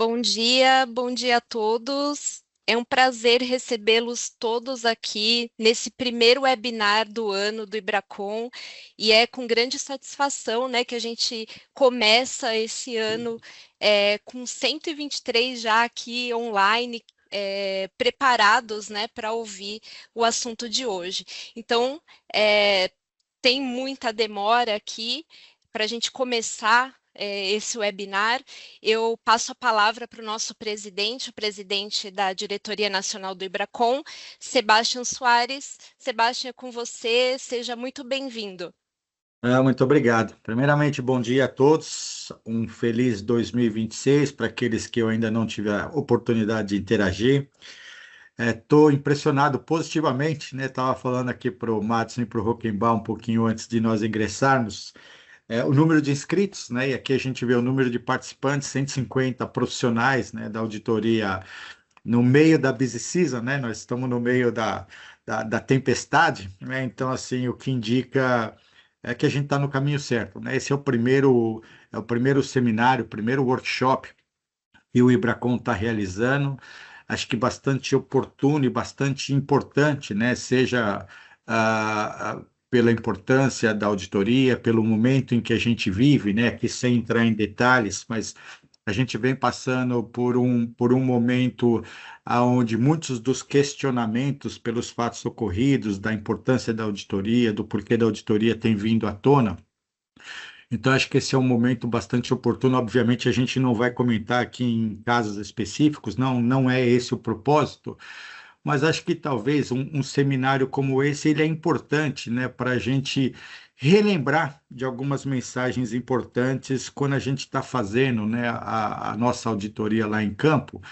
Bom dia a todos. É um prazer recebê-los todos aqui nesse primeiro webinar do ano do Ibracon e é com grande satisfação, né, que a gente começa esse ano com 123 já aqui online preparados, né, para ouvir o assunto de hoje. Então, tem muita demora aqui para a gente começar esse webinar. Eu passo a palavra para o nosso presidente, o presidente da Diretoria Nacional do Ibracon, Sebastião Soares. Sebastião, é com você, seja muito bem-vindo. Muito obrigado. Primeiramente, bom dia a todos. Um feliz 2026 para aqueles que eu ainda não tive a oportunidade de interagir. Estou impressionado positivamente, né? Estava falando aqui para o Madison e para o Rockenbach um pouquinho antes de nós ingressarmos. O número de inscritos, né? E aqui a gente vê o número de participantes, 150 profissionais, né, da auditoria no meio da busy season, né? Nós estamos no meio da tempestade, né? Então, assim, o que indica é que a gente está no caminho certo, né? Esse é o primeiro seminário, o primeiro workshop que o Ibracon está realizando. Acho que bastante oportuno e bastante importante, né? Seja pela importância da auditoria, pelo momento em que a gente vive, né? Aqui sem entrar em detalhes, mas a gente vem passando por um momento onde muitos dos questionamentos pelos fatos ocorridos, da importância da auditoria, do porquê da auditoria tem vindo à tona. Então, acho que esse é um momento bastante oportuno. Obviamente, a gente não vai comentar aqui em casos específicos, não é esse o propósito, mas acho que talvez um seminário como esse ele é importante, né, para a gente relembrar de algumas mensagens importantes quando a gente está fazendo, né, a nossa auditoria lá em campo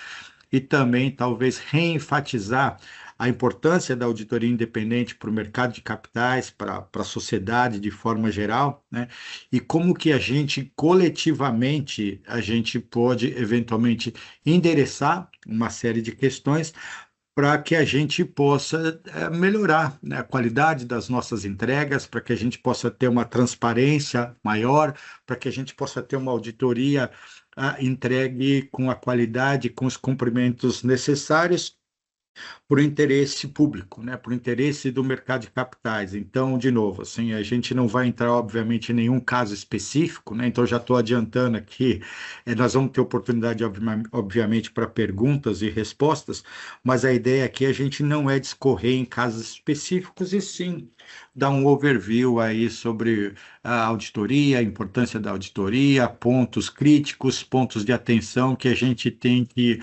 e também talvez reenfatizar a importância da auditoria independente para o mercado de capitais, para a sociedade de forma geral, né? E como que a gente coletivamente a gente pode eventualmente endereçar uma série de questões para que a gente possa melhorar, né, a qualidade das nossas entregas, para que a gente possa ter uma transparência maior, para que a gente possa ter uma auditoria entregue com a qualidade, com os cumprimentos necessários por interesse público, né, por interesse do mercado de capitais. Então, de novo, assim, a gente não vai entrar, obviamente, em nenhum caso específico, né, então já estou adiantando aqui, nós vamos ter oportunidade, obviamente, para perguntas e respostas, mas a ideia aqui a gente não é discorrer em casos específicos, e sim dar um overview aí sobre a auditoria, a importância da auditoria, pontos críticos, pontos de atenção que a gente tem que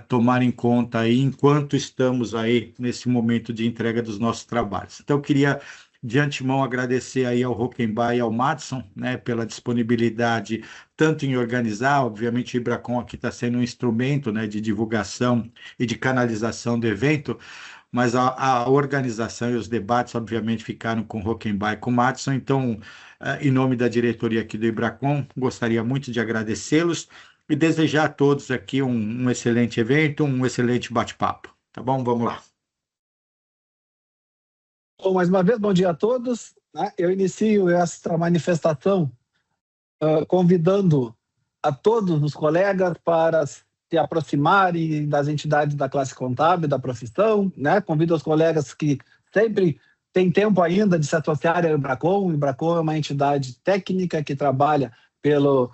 tomar em conta aí enquanto estamos aí nesse momento de entrega dos nossos trabalhos. Então, eu queria de antemão agradecer aí ao Rockenbach e ao Madison, né, pela disponibilidade tanto em organizar, obviamente o Ibracon aqui está sendo um instrumento, né, de divulgação e de canalização do evento, mas a organização e os debates, obviamente, ficaram com o Rockenbach e com o Madison. Então, em nome da diretoria aqui do Ibracon, gostaria muito de agradecê-los e desejar a todos aqui um excelente evento, um excelente bate-papo. Tá bom? Vamos lá. Bom, mais uma vez, bom dia a todos. Eu inicio esta manifestação convidando a todos os colegas para se aproximarem das entidades da classe contábil, da profissão, né? Convido os colegas que sempre têm tempo ainda de se associarem ao Ibracon. O Ibracon é uma entidade técnica que trabalha pela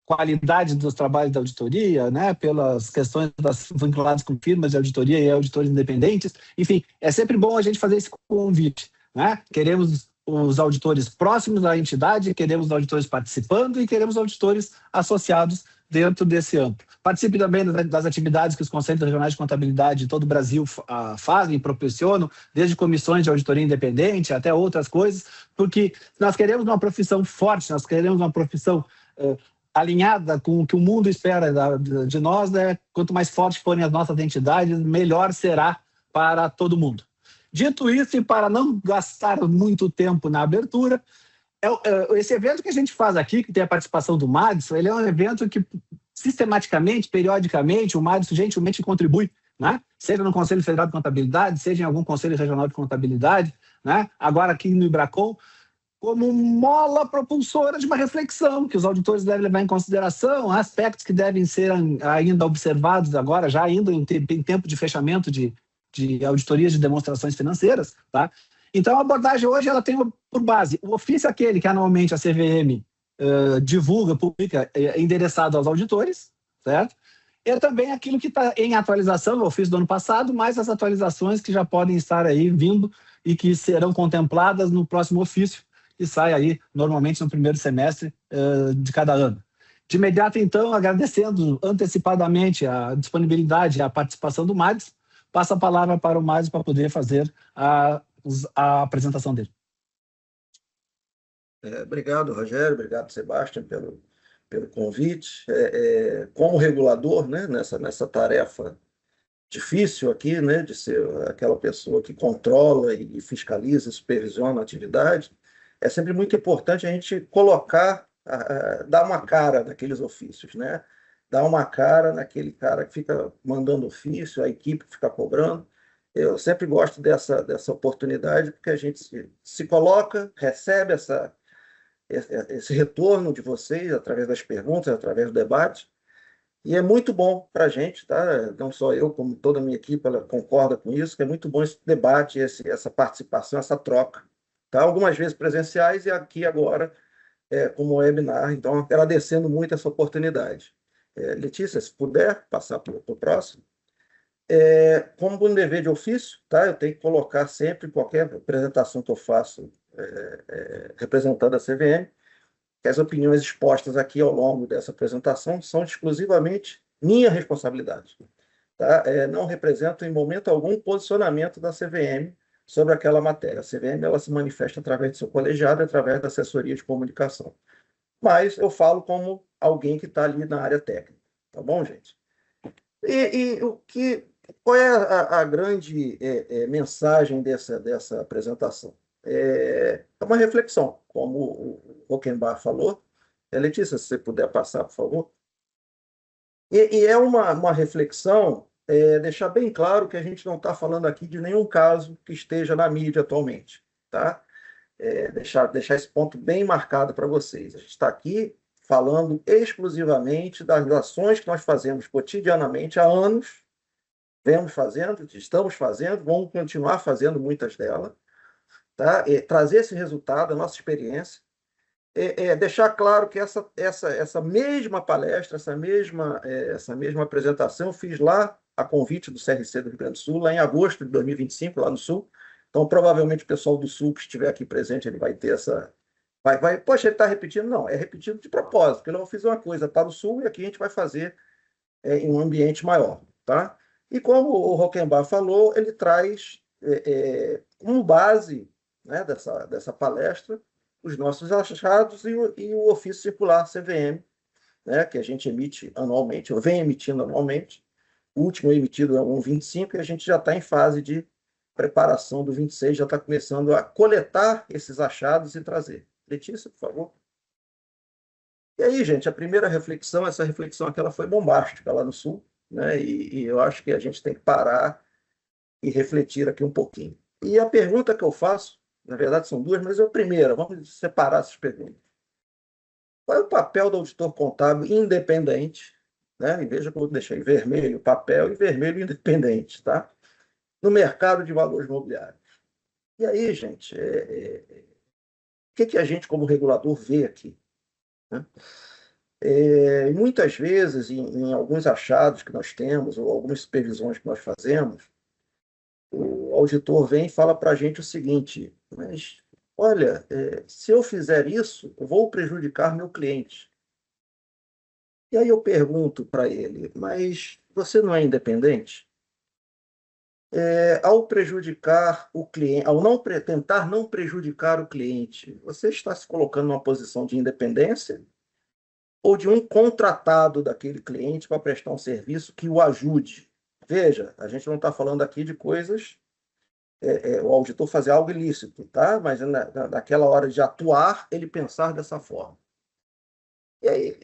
qualidade dos trabalhos da auditoria, né, pelas questões vinculadas com firmas de auditoria e auditores independentes. Enfim, é sempre bom a gente fazer esse convite, né? Queremos os auditores próximos da entidade, queremos auditores participando e queremos auditores associados dentro desse âmbito. Participe também das atividades que os Conselhos Regionais de Contabilidade de todo o Brasil fazem, proporcionam, desde comissões de auditoria independente até outras coisas, porque nós queremos uma profissão forte, nós queremos uma profissão alinhada com o que o mundo espera de nós, né? Quanto mais fortes forem as nossas entidades, melhor será para todo mundo. Dito isso, e para não gastar muito tempo na abertura, esse evento que a gente faz aqui, que tem a participação do Madison, ele é um evento que sistematicamente, periodicamente, o Madison gentilmente contribui, né? Seja no Conselho Federal de Contabilidade, seja em algum Conselho Regional de Contabilidade, né? Agora aqui no Ibracon, como mola propulsora de uma reflexão, que os auditores devem levar em consideração, aspectos que devem ser ainda observados agora, já ainda em tempo de fechamento de auditorias de demonstrações financeiras. Tá? Então, a abordagem hoje ela tem por base o ofício aquele que anualmente a CVM divulga, publica, endereçado aos auditores, certo? E também aquilo que está em atualização, o ofício do ano passado, mais as atualizações que já podem estar aí vindo e que serão contempladas no próximo ofício, que sai aí normalmente no primeiro semestre de cada ano. De imediato, então, agradecendo antecipadamente a disponibilidade e a participação do Mads, passo a palavra para o Mads para poder fazer a apresentação dele. Obrigado, Rogério, obrigado, Sebastião, pelo convite. Como regulador, né, nessa tarefa difícil aqui, né, de ser aquela pessoa que controla e fiscaliza, supervisiona a atividade, é sempre muito importante a gente colocar, dar uma cara naqueles ofícios, né? Dar uma cara naquele cara que fica mandando ofício, a equipe que fica cobrando. Eu sempre gosto dessa oportunidade, porque a gente se coloca, recebe esse retorno de vocês através das perguntas, através do debate, e é muito bom para a gente, tá? Não só eu, como toda a minha equipe, ela concorda com isso, que é muito bom esse debate, essa participação, essa troca. Tá? Algumas vezes presenciais e aqui agora como webinar. Então, agradecendo muito essa oportunidade. Letícia, se puder passar para o próximo. Como um dever de ofício, tá? Eu tenho que colocar sempre qualquer apresentação que eu faço representando a CVM, que as opiniões expostas aqui ao longo dessa apresentação são exclusivamente minha responsabilidade. Tá? Não representam em momento algum posicionamento da CVM sobre aquela matéria. A CVM ela se manifesta através do seu colegiado, através da assessoria de comunicação. Mas eu falo como alguém que está ali na área técnica. Tá bom, gente? Qual é a grande mensagem dessa apresentação? É uma reflexão, como o Rockenbach falou. Letícia, se você puder passar, por favor. E é uma reflexão, deixar bem claro que a gente não está falando aqui de nenhum caso que esteja na mídia atualmente. Tá? Deixar esse ponto bem marcado para vocês. A gente está aqui falando exclusivamente das ações que nós fazemos cotidianamente há anos, estamos fazendo, vamos continuar fazendo muitas delas, tá? Trazer esse resultado, a nossa experiência, deixar claro que essa mesma palestra, essa mesma apresentação, eu fiz lá a convite do CRC do Rio Grande do Sul, lá em agosto de 2025, lá no Sul. Então, provavelmente o pessoal do Sul que estiver aqui presente, ele vai ter essa... Poxa, ele está repetindo? Não, é repetido de propósito, porque eu fiz uma coisa para o Sul e aqui a gente vai fazer em um ambiente maior, tá? E como o Rockenbach falou, ele traz como base, né, dessa palestra os nossos achados e o ofício circular CVM, né, que a gente emite anualmente, eu venho emitindo anualmente. O último emitido é o 1/25 e a gente já está em fase de preparação do 26, já está começando a coletar esses achados e trazer. Letícia, por favor. E aí, gente, a primeira reflexão, essa reflexão aqui, ela foi bombástica lá no Sul, né? E eu acho que a gente tem que parar e refletir aqui um pouquinho. E a pergunta que eu faço, na verdade são duas, mas a primeira, vamos separar essas perguntas. Qual é o papel do auditor contábil independente, né? E veja que eu deixei vermelho papel e vermelho independente, tá? No mercado de valores imobiliários. E aí, gente, o que a gente, como regulador, vê aqui? Né? Muitas vezes, em alguns achados que nós temos, ou algumas supervisões que nós fazemos, o auditor vem e fala para a gente o seguinte: mas, olha, se eu fizer isso, eu vou prejudicar meu cliente. E aí eu pergunto para ele, mas você não é independente? Ao prejudicar o cliente, ao tentar não prejudicar o cliente, você está se colocando numa posição de independência ou de um contratado daquele cliente para prestar um serviço que o ajude? Veja, a gente não está falando aqui de coisas, o auditor fazer algo ilícito, tá? Mas naquela hora de atuar, ele pensar dessa forma. E aí,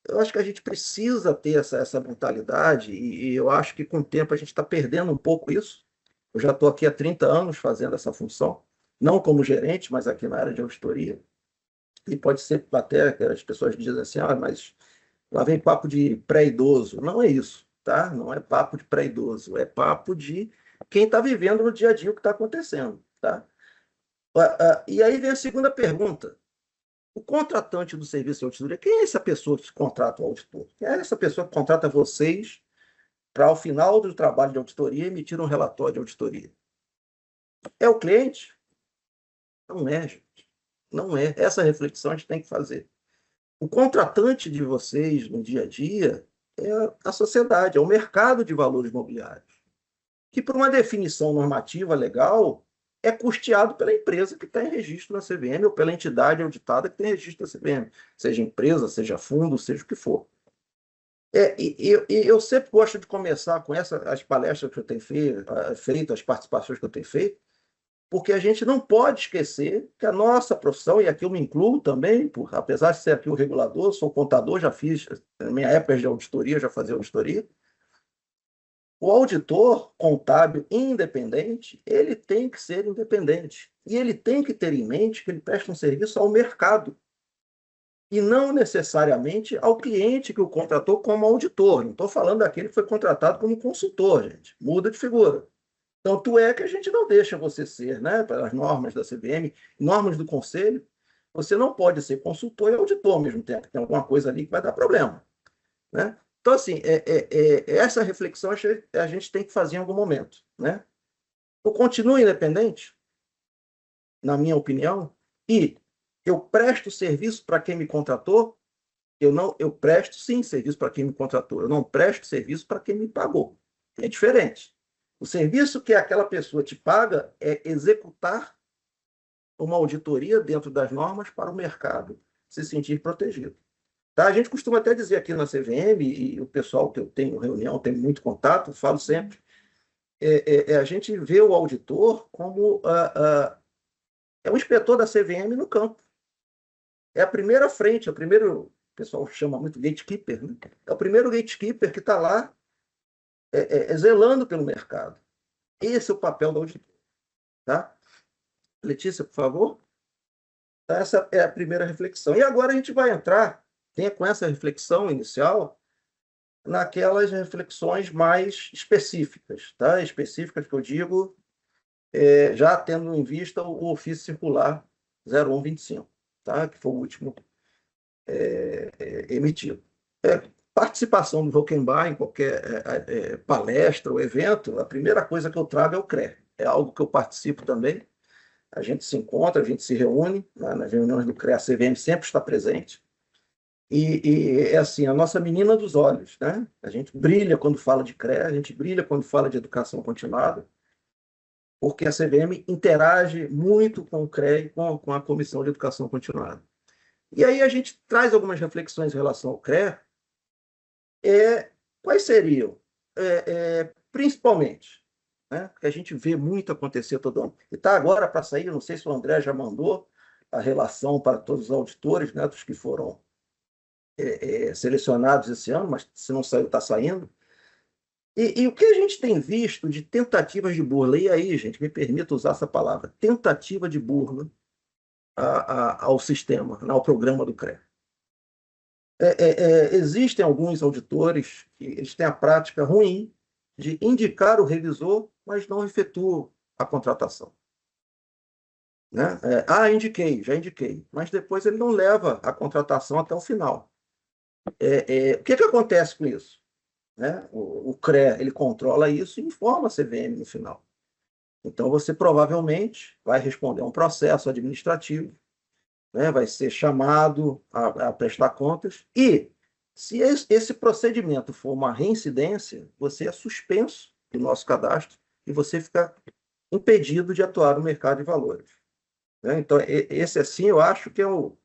eu acho que a gente precisa ter essa mentalidade e eu acho que com o tempo a gente está perdendo um pouco isso. Eu já estou aqui há 30 anos fazendo essa função, não como gerente, mas aqui na área de auditoria. E pode ser até que as pessoas dizem assim, mas lá vem papo de pré-idoso. Não é isso, tá? Não é papo de pré-idoso, é papo de quem está vivendo no dia a dia o que está acontecendo, tá? E aí vem a segunda pergunta. O contratante do serviço de auditoria, quem é essa pessoa que contrata o auditor? Quem é essa pessoa que contrata vocês para, ao final do trabalho de auditoria, emitir um relatório de auditoria? É o cliente? Não é, gente. Não é. Essa reflexão a gente tem que fazer. O contratante de vocês no dia a dia é a sociedade, é o mercado de valores imobiliários, que, por uma definição normativa legal, é custeado pela empresa que está em registro na CVM ou pela entidade auditada que tem registro na CVM, seja empresa, seja fundo, seja o que for. Eu sempre gosto de começar com as palestras que eu tenho feito, as participações que eu tenho feito, porque a gente não pode esquecer que a nossa profissão, e aqui eu me incluo também, apesar de ser aqui o regulador, sou contador, já fiz, na minha época de auditoria, já fazia auditoria. O auditor contábil independente, ele tem que ser independente. E ele tem que ter em mente que ele presta um serviço ao mercado. E não necessariamente ao cliente que o contratou como auditor. Não estou falando daquele que foi contratado como consultor, gente. Muda de figura. Tanto é que a gente não deixa você ser, né, pelas normas da CVM, normas do Conselho, você não pode ser consultor e auditor ao mesmo tempo. Tem alguma coisa ali que vai dar problema, né? Então, assim, essa reflexão a gente tem que fazer em algum momento, né? Eu continuo independente, na minha opinião, e eu presto serviço para quem me contratou. Eu presto, sim, serviço para quem me contratou. Eu não presto serviço para quem me pagou. É diferente. O serviço que aquela pessoa te paga é executar uma auditoria dentro das normas para o mercado se sentir protegido. Tá? A gente costuma até dizer aqui na CVM, e o pessoal que eu tenho reunião, tem muito contato, falo sempre, a gente vê o auditor como é o inspetor da CVM no campo. É a primeira frente, o pessoal chama muito gatekeeper, né? É o primeiro gatekeeper que está lá zelando pelo mercado. Esse é o papel do auditor. Tá? Letícia, por favor. Essa é a primeira reflexão. E agora a gente vai entrar, com essa reflexão inicial, naquelas reflexões mais específicas, tá? Específicas que eu digo, já tendo em vista o ofício circular 0125, tá? Que foi o último emitido. Participação do Volkenbach em qualquer palestra ou evento, a primeira coisa que eu trago é o CRE. É algo que eu participo também. A gente se encontra, a gente se reúne, né? Nas reuniões do CRE, a CVM sempre está presente. E é assim, a nossa menina dos olhos, né? A gente brilha quando fala de CRE, a gente brilha quando fala de educação continuada, porque a CVM interage muito com o CRE e com a Comissão de Educação Continuada. E aí a gente traz algumas reflexões em relação ao CRE. Quais seriam? Principalmente, né? Que a gente vê muito acontecer todo ano. E está agora para sair, não sei se o André já mandou a relação para todos os auditores, né, dos que foram selecionados esse ano, mas se não saiu, está saindo. E o que a gente tem visto de tentativas de burla, e aí, gente, me permita usar essa palavra, tentativa de burla ao sistema, ao programa do CRE. Existem alguns auditores que eles têm a prática ruim de indicar o revisor, mas não efetuam a contratação. Né? Já indiquei, mas depois ele não leva a contratação até o final. O que acontece com isso? Né? O CRE ele controla isso e informa a CVM no final. Então, você provavelmente vai responder a um processo administrativo, né? Vai ser chamado a prestar contas, e se esse procedimento for uma reincidência, você é suspenso do nosso cadastro e você fica impedido de atuar no mercado de valores. Né? Então, esse, assim, eu acho que é o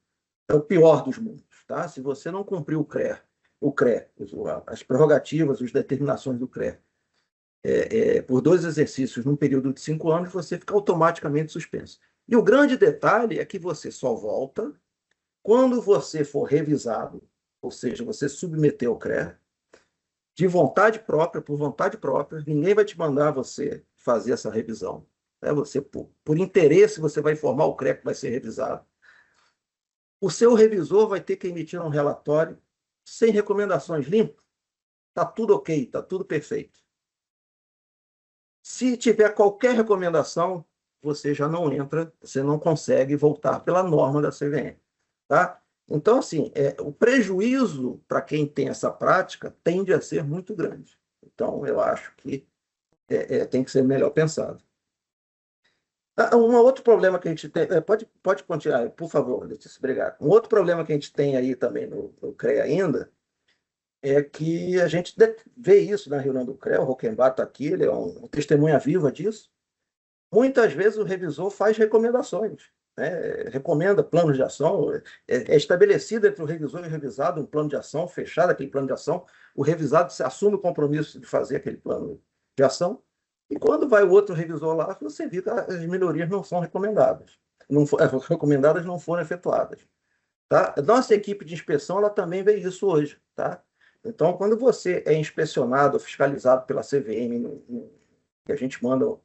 pior dos mundos. Tá? Se você não cumprir o CRE, as prerrogativas, as determinações do CRE, por 2 exercícios num período de 5 anos, você fica automaticamente suspenso. E o grande detalhe é que você só volta quando você for revisado, ou seja, você submeter ao CRE, de vontade própria, por vontade própria, ninguém vai te mandar você fazer essa revisão. né? Você, por interesse, você vai informar o CREA que vai ser revisado. O seu revisor vai ter que emitir um relatório sem recomendações, limpo. Está tudo ok, está tudo perfeito. Se tiver qualquer recomendação, você já não entra, você não consegue voltar pela norma da CVM. Tá? Então, assim, o prejuízo para quem tem essa prática tende a ser muito grande. Então, eu acho que tem que ser melhor pensado. Um outro problema que a gente tem... Pode continuar, por favor, Letícia, obrigado. Um outro problema que a gente tem aí também no CREA ainda é que a gente vê isso na reunião do CREA, o Rockenbach está aqui, ele é um testemunha viva disso. Muitas vezes o revisor faz recomendações, né? Recomenda planos de ação, é estabelecido entre o revisor e o revisado um plano de ação, fechado aquele plano de ação, o revisado se assume o compromisso de fazer aquele plano de ação, e quando vai o outro revisor lá, você vê que as melhorias não são recomendadas, as recomendadas não foram efetuadas. Tá? Nossa equipe de inspeção ela também vê isso hoje. Tá? Então, quando você é inspecionado, fiscalizado pela CVM, que a gente manda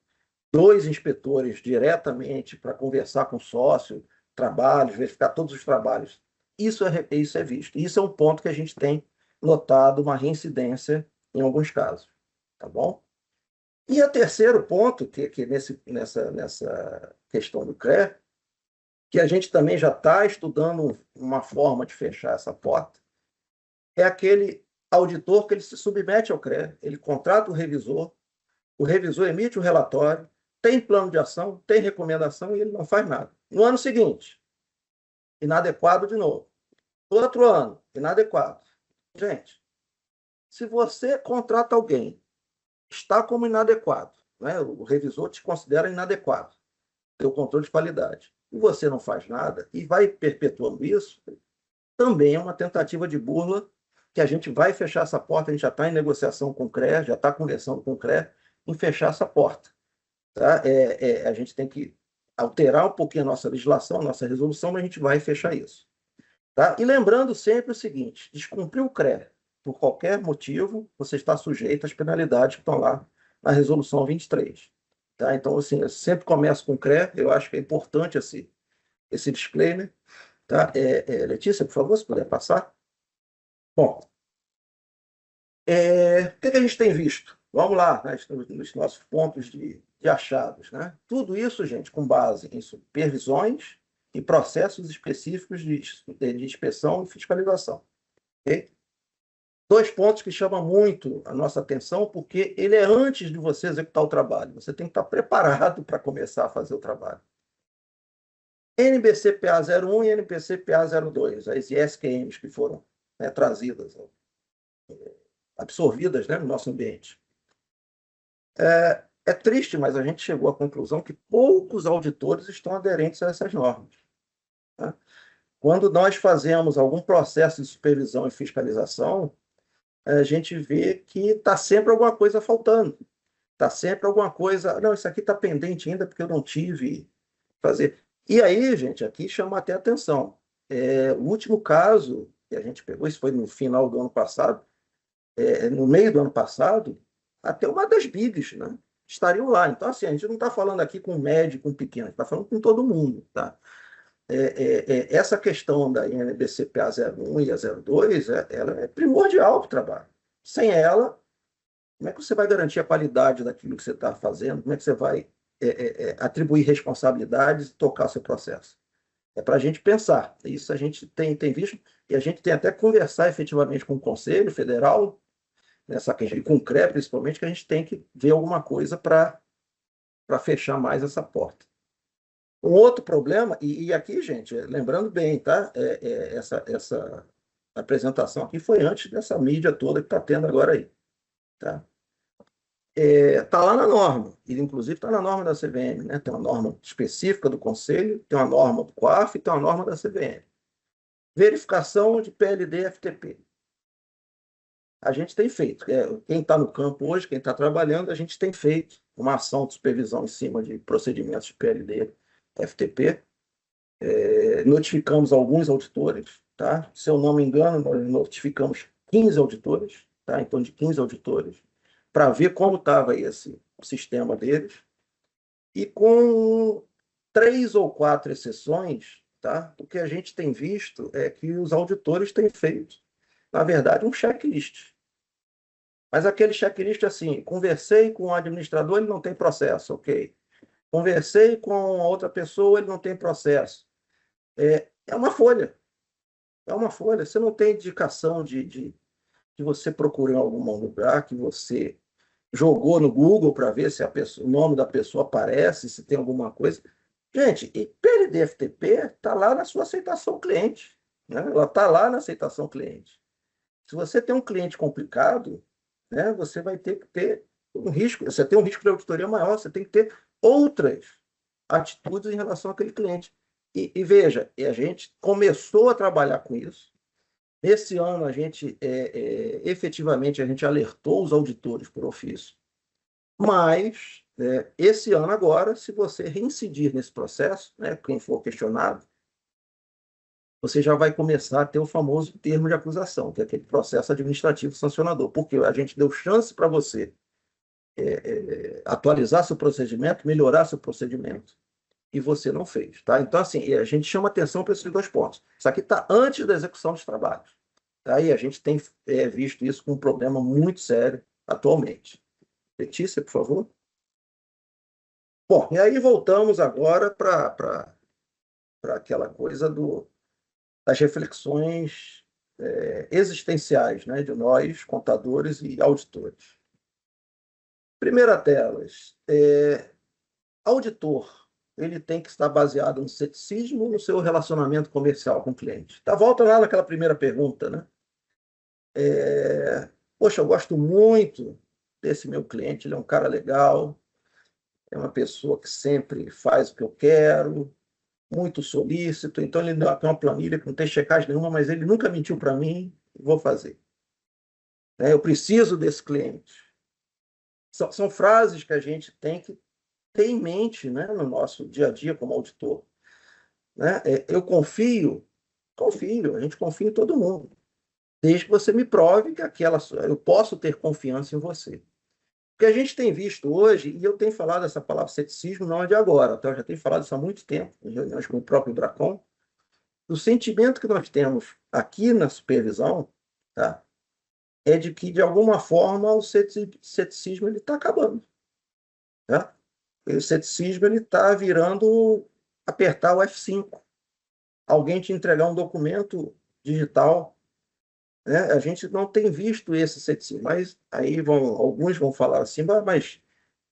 2 inspetores diretamente para conversar com o sócio, trabalhos, verificar todos os trabalhos, isso é visto. Isso é um ponto que a gente tem notado uma reincidência em alguns casos. Tá bom? E o terceiro ponto, que nessa questão do CREA, que a gente também já está estudando uma forma de fechar essa porta, é aquele auditor que ele se submete ao CREA, ele contrata o revisor emite o relatório, tem plano de ação, tem recomendação e ele não faz nada. No ano seguinte, inadequado de novo. No outro ano, inadequado. Gente, se você contrata alguém, está como inadequado, né? O revisor te considera inadequado, teu controle de qualidade, e você não faz nada e vai perpetuando isso, também é uma tentativa de burla que a gente vai fechar essa porta, a gente já está em negociação com o CREA, já está conversando com o CREA em fechar essa porta. Tá? A gente tem que alterar um pouquinho a nossa legislação, a nossa resolução, mas a gente vai fechar isso. Tá? E lembrando sempre o seguinte, descumprir o CREA por qualquer motivo, você está sujeito às penalidades que estão lá na resolução 23. Tá? Então, assim, eu sempre começo com o CREA, eu acho que é importante esse disclaimer. Tá? Letícia, por favor, se puder passar. Bom, o que a gente tem visto? Vamos lá, né, nos nossos pontos de achados. Né? Tudo isso, gente, com base em supervisões e processos específicos de inspeção e fiscalização. Okay? 2 pontos que chamam muito a nossa atenção, porque ele é antes de você executar o trabalho. Você tem que estar preparado para começar a fazer o trabalho. NBCPA 01 e NBCPA 02, as ISQMs que foram, né, trazidas, absorvidas, né, no nosso ambiente. É triste, mas a gente chegou à conclusão que poucos auditores estão aderentes a essas normas. Tá? Quando nós fazemos algum processo de supervisão e fiscalização, a gente vê que está sempre alguma coisa faltando. Está sempre alguma coisa... Não, isso aqui está pendente ainda porque eu não tive fazer. E aí, gente, aqui chama até atenção. O último caso que a gente pegou, isso foi no final do ano passado, no meio do ano passado, até uma das bigs, né, estariam lá. Então, assim, a gente não está falando aqui com médio, com pequeno, está falando com todo mundo. Tá? Essa questão da INBCPA 01 e a 02, ela é primordial para o trabalho. Sem ela, como é que você vai garantir a qualidade daquilo que você está fazendo? Como é que você vai atribuir responsabilidades e tocar seu processo? É para a gente pensar. Isso a gente tem visto, e a gente tem até que conversar efetivamente com o Conselho Federal, nessa questão, e com o CREA, principalmente, que a gente tem que ver alguma coisa para fechar mais essa porta. Um outro problema, e aqui, gente, lembrando bem, tá? Essa apresentação aqui foi antes dessa mídia toda que está tendo agora aí. Tá? Está lá na norma, e inclusive está na norma da CVM, né? Tem uma norma específica do Conselho, tem uma norma do COAF e tem uma norma da CVM. Verificação de PLD e FTP. A gente tem feito, quem está no campo hoje, quem está trabalhando, a gente tem feito uma ação de supervisão em cima de procedimentos de PLD e FTP. Notificamos alguns auditores, tá? Se eu não me engano, nós notificamos 15 auditores, tá? Em torno de 15 auditores, para ver como estava esse sistema deles. E com 3 ou 4 exceções, tá? O que a gente tem visto é que os auditores têm feito, na verdade, um checklist. Mas aquele checklist assim, conversei com o administrador, ele não tem processo, ok. Conversei com outra pessoa, ele não tem processo. É uma folha. É uma folha. Você não tem indicação de você procurar em algum lugar, que você jogou no Google para ver se o nome da pessoa aparece, se tem alguma coisa. Gente, e PLD-FTP está lá na sua aceitação cliente. Né? Ela está lá na aceitação cliente. Se você tem um cliente complicado, né, você vai ter que ter um risco. Você tem um risco de auditoria maior, você tem que ter outras atitudes em relação àquele cliente. E veja, a gente começou a trabalhar com isso. Esse ano, a gente, efetivamente, a gente alertou os auditores por ofício. Mas, esse ano agora, se você reincidir nesse processo, né, quem for questionado, você já vai começar a ter o famoso termo de acusação, que é aquele processo administrativo sancionador, porque a gente deu chance para você atualizar seu procedimento, melhorar seu procedimento, e você não fez. Tá? Então, assim, a gente chama atenção para esses 2 pontos. Isso aqui está antes da execução dos trabalhos. Tá? E a gente tem visto isso com um problema muito sério atualmente. Letícia, por favor. Bom, e aí voltamos agora para aquela coisa das reflexões existenciais, né, de nós, contadores e auditores. Primeira delas, auditor, ele tem que estar baseado no ceticismo no seu relacionamento comercial com o cliente. Tá, volta lá naquela primeira pergunta, né? Poxa, eu gosto muito desse meu cliente, ele é um cara legal, é uma pessoa que sempre faz o que eu quero, muito solícito, então ele tem uma planilha que não tem checagem nenhuma, mas ele nunca mentiu para mim, vou fazer. Eu preciso desse cliente. São frases que a gente tem que ter em mente, né, no nosso dia a dia como auditor. Né? Eu confio, a gente confia em todo mundo, desde que você me prove que eu posso ter confiança em você. O que a gente tem visto hoje, e eu tenho falado essa palavra ceticismo não é de agora, tá? Eu já tenho falado isso há muito tempo, em reuniões com o próprio Bracon, o sentimento que nós temos aqui na supervisão, tá? É de que, de alguma forma, o ceticismo está acabando. Tá? O ceticismo está virando apertar o F5. Alguém te entregar um documento digital. Né? A gente não tem visto esse ceticismo, mas aí alguns vão falar assim, mas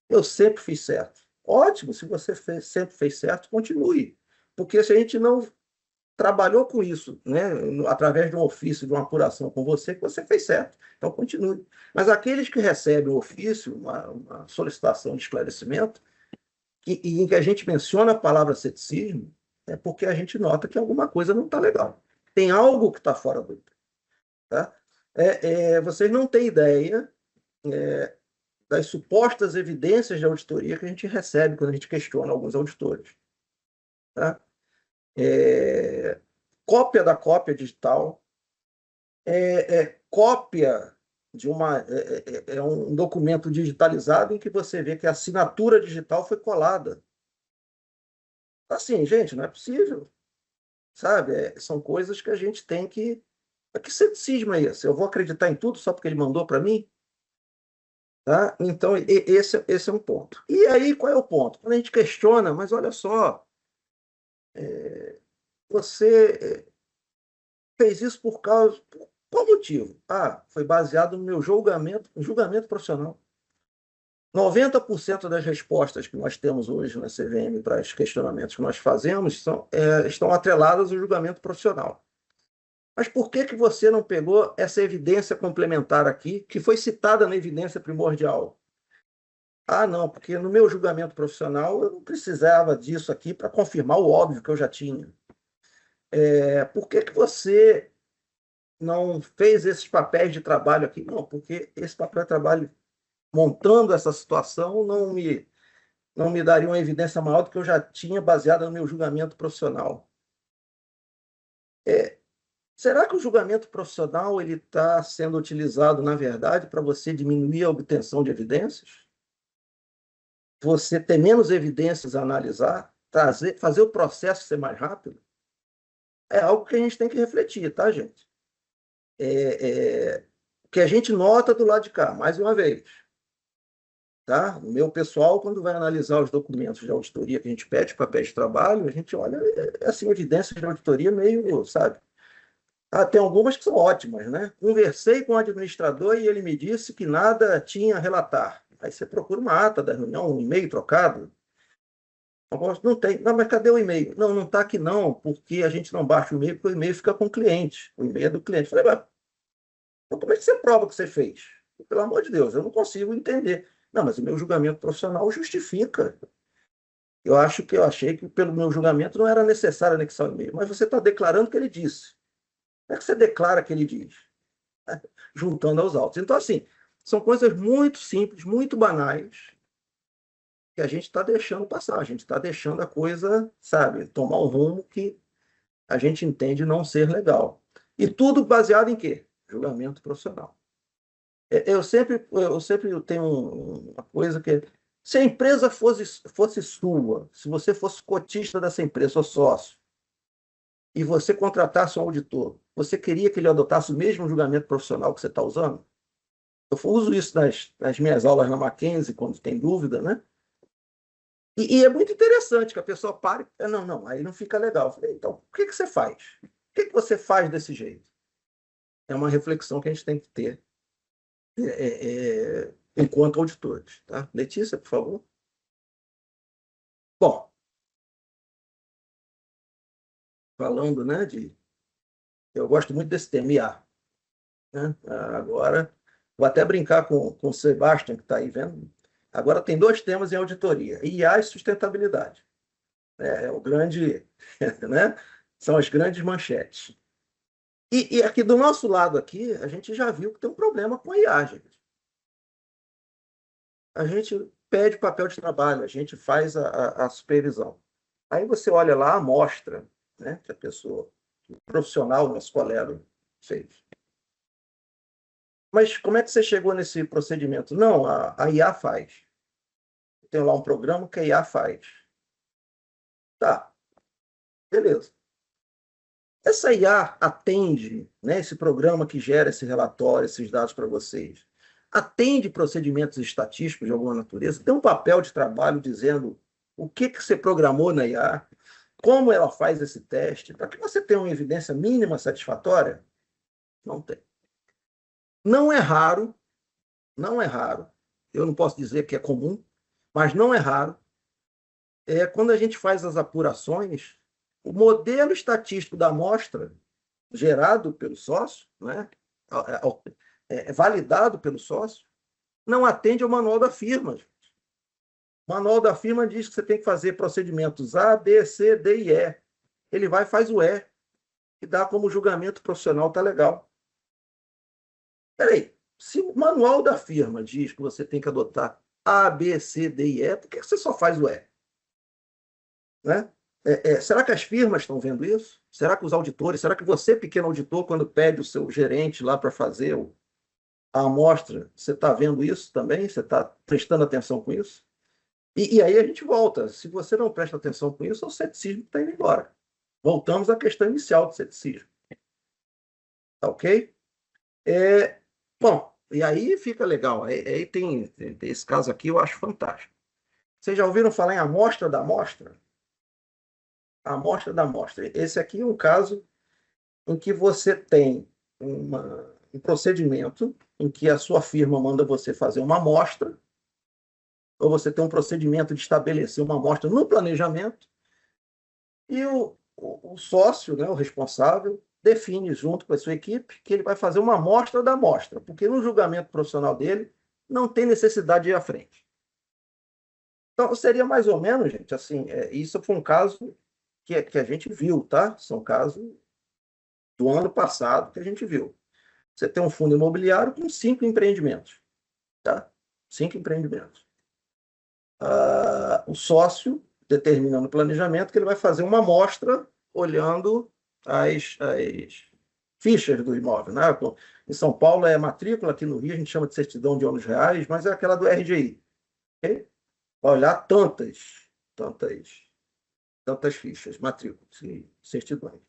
eu sempre fiz certo. Ótimo, se você sempre fez certo, continue. Porque se a gente não trabalhou com isso, né, através de um ofício, de uma apuração com você, que você fez certo. Então, continue. Mas aqueles que recebem o ofício, uma solicitação de esclarecimento, e em que a gente menciona a palavra ceticismo, é porque a gente nota que alguma coisa não está legal. Tem algo que está fora do... Tá? Vocês não têm ideia das supostas evidências de auditoria que a gente recebe quando a gente questiona alguns auditores. Tá? Cópia da cópia digital, cópia de um documento digitalizado em que você vê que a assinatura digital foi colada. Assim, gente, não é possível. Sabe? São coisas que a gente tem que... Que ceticismo é esse? Eu vou acreditar em tudo só porque ele mandou para mim? Tá? Então, esse é um ponto. E aí, qual é o ponto? Quando a gente questiona, mas olha só, você fez isso por qual motivo? Foi baseado no meu julgamento profissional. 90% das respostas que nós temos hoje na CVM para os questionamentos que nós fazemos estão atreladas ao julgamento profissional. Mas por que você não pegou essa evidência complementar aqui, que foi citada na evidência primordial? Não, porque no meu julgamento profissional eu não precisava disso aqui para confirmar o óbvio que eu já tinha. Por que você não fez esses papéis de trabalho aqui? Não, porque esse papel de trabalho, montando essa situação, não me daria uma evidência maior do que eu já tinha baseada no meu julgamento profissional. Será que o julgamento profissional está sendo utilizado, na verdade, para você diminuir a obtenção de evidências? você ter menos evidências a analisar, fazer o processo ser mais rápido, é algo que a gente tem que refletir, tá, gente? O que a gente nota do lado de cá, mais uma vez, tá? O meu pessoal, quando vai analisar os documentos de auditoria que a gente pede, papéis de trabalho, a gente olha, assim, evidências de auditoria meio, sabe? Tem algumas que são ótimas, né? Conversei com o administrador e ele me disse que nada tinha a relatar. Aí você procura uma ata da reunião, um e-mail trocado. Não tem. Não, mas cadê o e-mail? Não, não está aqui não, porque a gente não baixa o e-mail, porque o e-mail fica com o cliente. O e-mail é do cliente. Falei, mas então como é que você prova que você fez? Pelo amor de Deus, eu não consigo entender. Não, mas o meu julgamento profissional justifica. Eu achei que pelo meu julgamento não era necessário anexar o e-mail, mas você está declarando que ele disse. Como é que você declara que ele diz? Juntando aos autos. Então, assim, são coisas muito simples, muito banais, que a gente está deixando passar. A gente está deixando a coisa, sabe, tomar um rumo que a gente entende não ser legal. E tudo baseado em quê? Julgamento profissional. Eu sempre tenho uma coisa que se a empresa fosse sua, se você fosse cotista dessa empresa, ou sócio, e você contratasse um auditor, você queria que ele adotasse o mesmo julgamento profissional que você está usando? Eu uso isso nas minhas aulas na Mackenzie, quando tem dúvida, né? E é muito interessante que a pessoa pare e não, aí não fica legal. Eu falei, então, o que você faz? O que você faz desse jeito? É uma reflexão que a gente tem que ter enquanto auditores. Tá? Letícia, por favor. Bom, falando, né, eu gosto muito desse tema, IA. Né? Agora, vou até brincar com o Sebastian, que está aí vendo. Agora tem 2 temas em auditoria, IA e sustentabilidade. É o grande, né? São as grandes manchetes. E aqui do nosso lado aqui, a gente já viu que tem um problema com a IA, gente. A gente pede papel de trabalho, a gente faz a supervisão. Aí você olha lá a amostra, né, que a pessoa, o profissional, nosso colega, fez. Mas como é que você chegou nesse procedimento? Não, a IA faz. Tem lá um programa que a IA faz. Tá, beleza. Essa IA atende, né, esse programa que gera esse relatório, esses dados para vocês, atende procedimentos estatísticos de alguma natureza? Tem um papel de trabalho dizendo o que você programou na IA, como ela faz esse teste, para que você tenha uma evidência mínima satisfatória? Não tem. Não é raro, eu não posso dizer que é comum, mas não é raro, quando a gente faz as apurações, o modelo estatístico da amostra, gerado pelo sócio, né, validado pelo sócio, não atende ao manual da firma. O manual da firma diz que você tem que fazer procedimentos A, B, C, D e E. Ele vai e faz o E, e dá como julgamento profissional, tá legal. Peraí, se o manual da firma diz que você tem que adotar A, B, C, D e E, por que você só faz o E? Né? Será que as firmas estão vendo isso? Será que os auditores, será que você, pequeno auditor, quando pede o seu gerente lá para fazer a amostra, você está vendo isso também? Você está prestando atenção com isso? E aí a gente volta. Se você não presta atenção com isso, o ceticismo está indo embora. Voltamos à questão inicial do ceticismo. Tá ok? Bom, e aí fica legal. Aí tem esse caso aqui, eu acho fantástico. Vocês já ouviram falar em amostra da amostra? A amostra da amostra. Esse aqui é um caso em que você tem um procedimento em que a sua firma manda você fazer uma amostra, ou você tem um procedimento de estabelecer uma amostra no planejamento, e o sócio, né, o responsável, define junto com a sua equipe que ele vai fazer uma amostra da amostra, porque no julgamento profissional dele não tem necessidade de ir à frente. Então, seria mais ou menos, gente, assim, isso foi um caso que a gente viu, tá? São casos do ano passado que a gente viu. Você tem um fundo imobiliário com 5 empreendimentos, tá? 5 empreendimentos. O sócio determina no planejamento que ele vai fazer uma amostra olhando as fichas do imóvel, né? Em São Paulo é matrícula, aqui no Rio a gente chama de certidão de ônus reais, mas é aquela do RGI. Okay? vai olhar tantas fichas, matrículas e certidões.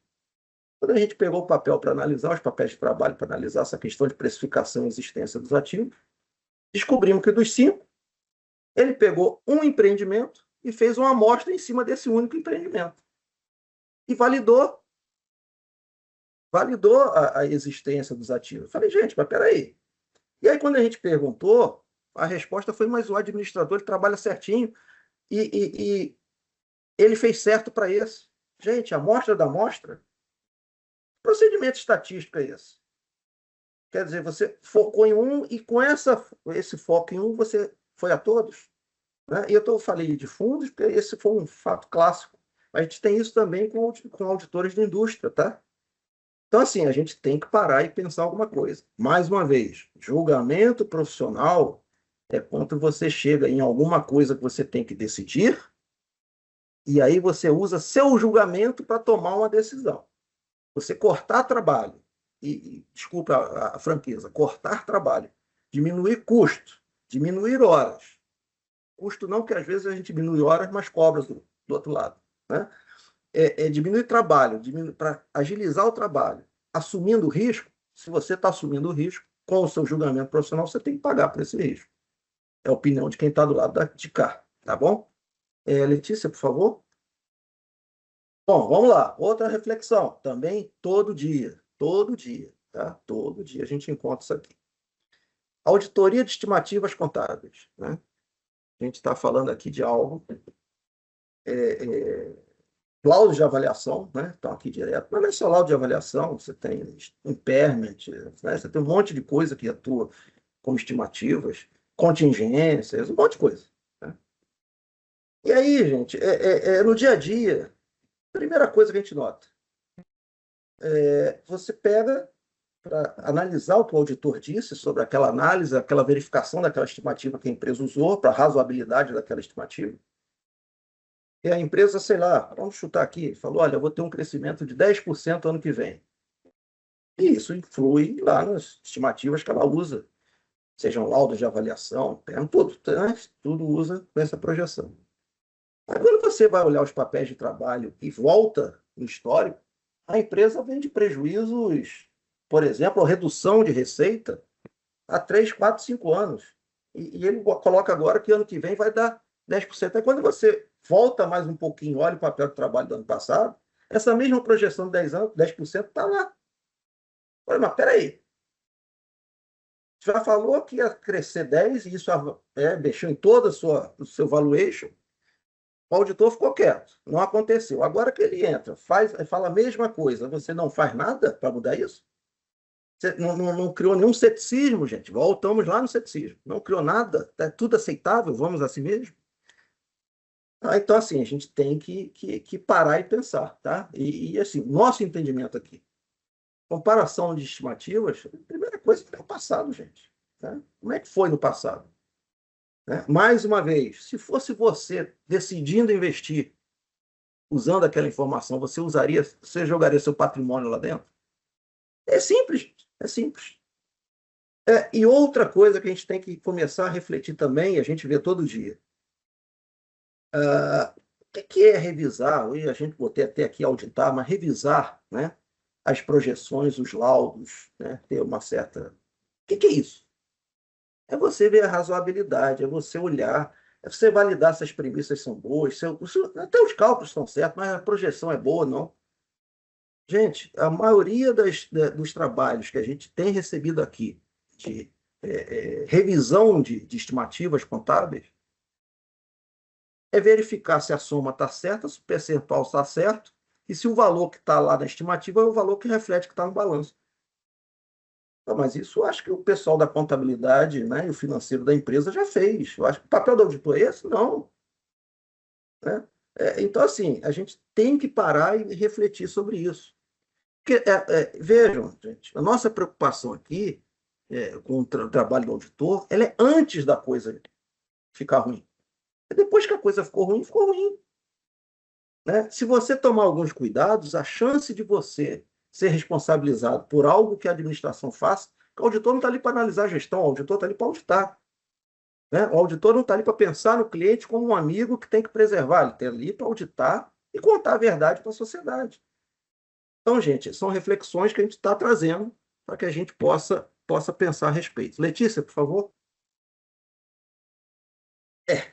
Quando a gente pegou o papel para analisar, os papéis de trabalho para analisar essa questão de precificação e existência dos ativos, descobrimos que dos 5, ele pegou um empreendimento e fez uma amostra em cima desse único empreendimento. E validou a existência dos ativos. Eu falei, gente, mas peraí. E aí, quando a gente perguntou, a resposta foi, mas o administrador ele trabalha certinho e ele fez certo para esse. Gente, a amostra da amostra, procedimento estatístico é esse. Quer dizer, você focou em um e com esse foco em um, você foi a todos. Né? E eu falei de fundos, porque esse foi um fato clássico. A gente tem isso também com auditores de indústria, tá? Então, assim, a gente tem que parar e pensar alguma coisa. Mais uma vez, julgamento profissional é quando você chega em alguma coisa que você tem que decidir e aí você usa seu julgamento para tomar uma decisão. Você cortar trabalho, desculpa a franqueza, cortar trabalho, diminuir custo, diminuir horas. Custo não, que às vezes a gente diminui horas, mas cobra do outro lado. Né? Diminuir trabalho, para agilizar o trabalho, assumindo o risco. Se você está assumindo o risco, com o seu julgamento profissional, você tem que pagar por esse risco. É a opinião de quem está do lado de cá, tá bom? Letícia, por favor. Bom, vamos lá. Outra reflexão. Também todo dia, tá? Todo dia a gente encontra isso aqui. Auditoria de estimativas contábeis, né? A gente está falando aqui de algo... laudo de avaliação, né? Estão aqui direto. Mas não é só laudo de avaliação, você tem impairment, né? Você tem um monte de coisa que atua como estimativas, contingências, um monte de coisa. Né? E aí, gente, no dia a dia, a primeira coisa que a gente nota, você pega para analisar o que o auditor disse sobre aquela análise, aquela verificação daquela estimativa que a empresa usou, para a razoabilidade daquela estimativa. E a empresa, sei lá, vamos chutar aqui, falou, olha, eu vou ter um crescimento de 10% ano que vem. E isso influi lá nas estimativas que ela usa, sejam laudos de avaliação, tudo usa com essa projeção. Mas quando você vai olhar os papéis de trabalho e volta no histórico, a empresa vem de prejuízos, por exemplo, a redução de receita há 3, 4, 5 anos. E ele coloca agora que ano que vem vai dar 10%. Aí quando você volta mais um pouquinho, olha o papel de trabalho do ano passado, essa mesma projeção de 10% está lá. Olha, mas peraí. Já falou que ia crescer 10% e isso mexeu em todo o seu valuation. O auditor ficou quieto, não aconteceu. Agora que ele entra, fala a mesma coisa, você não faz nada para mudar isso? Você não criou nenhum ceticismo, gente. Voltamos lá no ceticismo. Não criou nada, é tudo aceitável, vamos assim mesmo? Então, assim, a gente tem que parar e pensar, tá? E assim, nosso entendimento aqui, comparação de estimativas, a primeira coisa é o passado, gente. Tá? Como é que foi no passado? Né? Mais uma vez, se fosse você decidindo investir, usando aquela informação, você jogaria seu patrimônio lá dentro? É simples, gente. É simples. E outra coisa que a gente tem que começar a refletir também, a gente vê todo dia. O que é revisar? A gente botei até aqui auditar, mas revisar, né, as projeções, os laudos, né, ter uma certa... O que é isso? É você ver a razoabilidade, é você olhar, é você validar se as premissas são boas, até os cálculos estão certos, mas a projeção é boa, não. Gente, a maioria dos trabalhos que a gente tem recebido aqui de revisão de estimativas contábeis é verificar se a soma está certa, se o percentual está certo e se o valor que está lá na estimativa é o valor que reflete que está no balanço. Mas isso eu acho que o pessoal da contabilidade, né, e o financeiro da empresa já fez. Eu acho que o papel do auditor é esse? Não. Né? Então, assim, a gente tem que parar e refletir sobre isso. Porque, vejam, gente, a nossa preocupação aqui com o trabalho do auditor, ela é antes da coisa ficar ruim. Depois que a coisa ficou ruim, ficou ruim. Né? Se você tomar alguns cuidados, a chance de você ser responsabilizado por algo que a administração faça, porque o auditor não está ali para analisar a gestão, o auditor está ali para auditar. Né? O auditor não está ali para pensar no cliente como um amigo que tem que preservar, ele está ali para auditar e contar a verdade para a sociedade. Então, gente, são reflexões que a gente está trazendo para que a gente possa pensar a respeito. Letícia, por favor.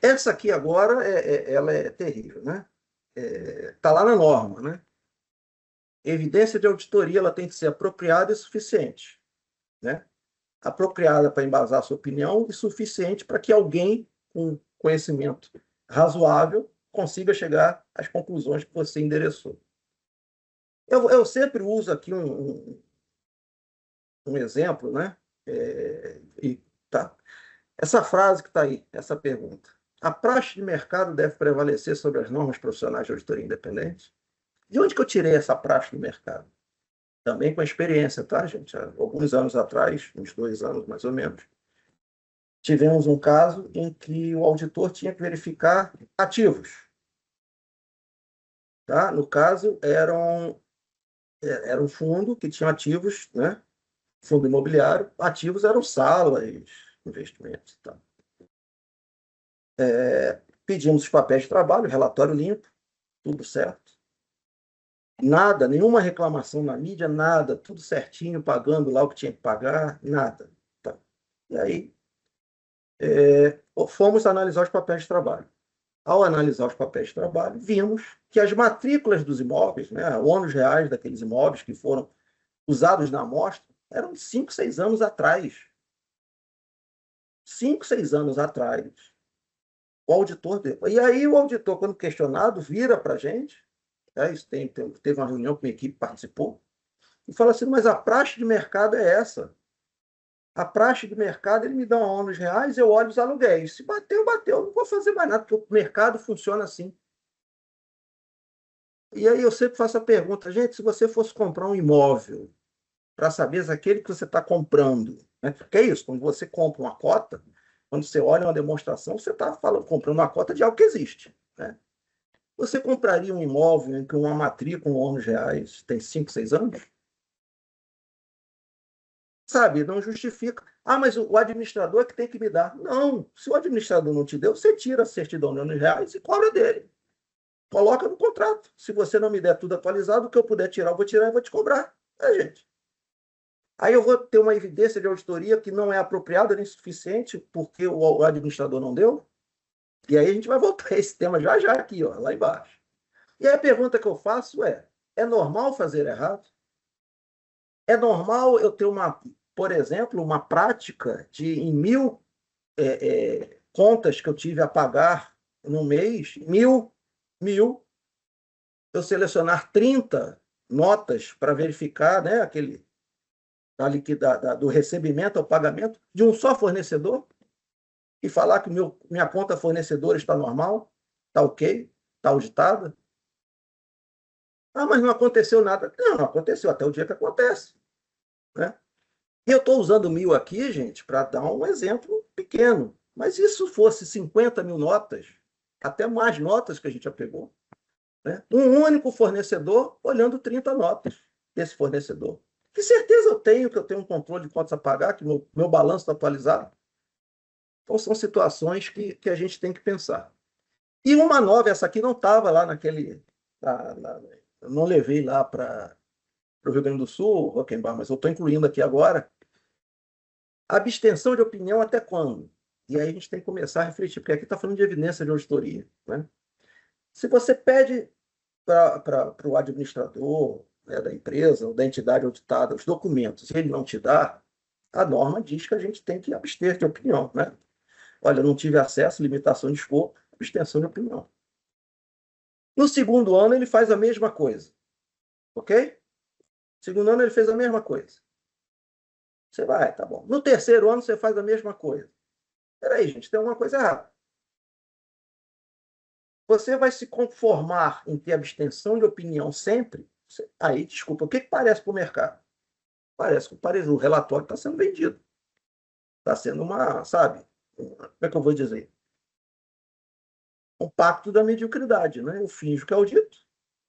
Essa aqui agora, ela é terrível, né? Está lá na norma, né? Evidência de auditoria, ela tem que ser apropriada e suficiente, né? Apropriada para embasar a sua opinião e suficiente para que alguém com conhecimento razoável consiga chegar às conclusões que você endereçou. Eu sempre uso aqui um exemplo, né? Tá. Essa frase que está aí, essa pergunta. A praxe de mercado deve prevalecer sobre as normas profissionais de auditoria independente? De onde que eu tirei essa praxe do mercado? Também com a experiência, tá, gente? Há alguns anos atrás, uns 2 anos mais ou menos, tivemos um caso em que o auditor tinha que verificar ativos. Tá? No caso, era um fundo que tinha ativos, né? Fundo imobiliário, ativos eram salas, investimentos e tal. Pedimos os papéis de trabalho, relatório limpo, tudo certo. Nada, nenhuma reclamação na mídia, nada, tudo certinho, pagando lá o que tinha que pagar, nada. Tá. E aí, fomos analisar os papéis de trabalho. Ao analisar os papéis de trabalho, vimos que as matrículas dos imóveis, né, ônus reais daqueles imóveis que foram usados na amostra, eram de 5, 6 anos atrás. 5, 6 anos atrás. O auditor deu. E aí o auditor, quando questionado, vira para a gente, isso teve uma reunião que minha equipe participou, e fala assim, mas a praxe de mercado é essa. A praxe de mercado, ele me dá ônus reais, eu olho os aluguéis. Se bateu, bateu, eu não vou fazer mais nada, porque o mercado funciona assim. E aí eu sempre faço a pergunta, gente, se você fosse comprar um imóvel para saber se aquele que você está comprando, né? Porque é isso, quando você compra uma cota, quando você olha uma demonstração, você está comprando uma cota de algo que existe, né? Você compraria um imóvel em que uma matrícula, ônus reais, tem 5, 6 anos? Sabe, não justifica. Ah, mas o administrador é que tem que me dar. Não, se o administrador não te deu, você tira a certidão de ônus reais e cobra dele. Coloca no contrato. Se você não me der tudo atualizado, o que eu puder tirar, eu vou tirar e vou te cobrar. Gente. Aí eu vou ter uma evidência de auditoria que não é apropriada nem suficiente porque o administrador não deu. E aí a gente vai voltar a esse tema já aqui, ó, lá embaixo. E aí a pergunta que eu faço é normal fazer errado? É normal eu ter por exemplo, uma prática de em 1.000 contas que eu tive a pagar no mês, 1.000, eu selecionar 30 notas para verificar, né, do recebimento ao pagamento de um só fornecedor e falar que minha conta fornecedora está normal, está ok, está auditada. Ah, mas não aconteceu nada. Não aconteceu até o dia que acontece, né? E eu estou usando 1.000 aqui, gente, para dar um exemplo pequeno. Mas e se fosse 50.000 notas, até mais notas que a gente já pegou, né? Um único fornecedor olhando 30 notas desse fornecedor. Que certeza eu tenho que eu tenho um controle de contas a pagar, que meu balanço está atualizado? Então, são situações que a gente tem que pensar. E uma nova, essa aqui não estava lá naquele... eu não levei lá para o Rio Grande do Sul, Rockenbach, mas eu estou incluindo aqui agora. Abstenção de opinião até quando? E aí a gente tem que começar a refletir, porque aqui está falando de evidência de auditoria, né? Se você pede para o administrador, né, da empresa ou da entidade auditada os documentos e ele não te dá, a norma diz que a gente tem que abster de opinião, né? Olha, não tive acesso, limitação de escopo, abstenção de opinião. No segundo ano, ele faz a mesma coisa. Ok? Segundo ano, ele fez a mesma coisa. Você vai, tá bom. No terceiro ano, você faz a mesma coisa. Peraí, gente, tem alguma coisa errada. Você vai se conformar em ter abstenção de opinião sempre? Aí, desculpa, o que parece para o mercado? Parece que o relatório está sendo vendido. Está sendo sabe? Como é que eu vou dizer? Um pacto da mediocridade, né? Eu finjo que é audito,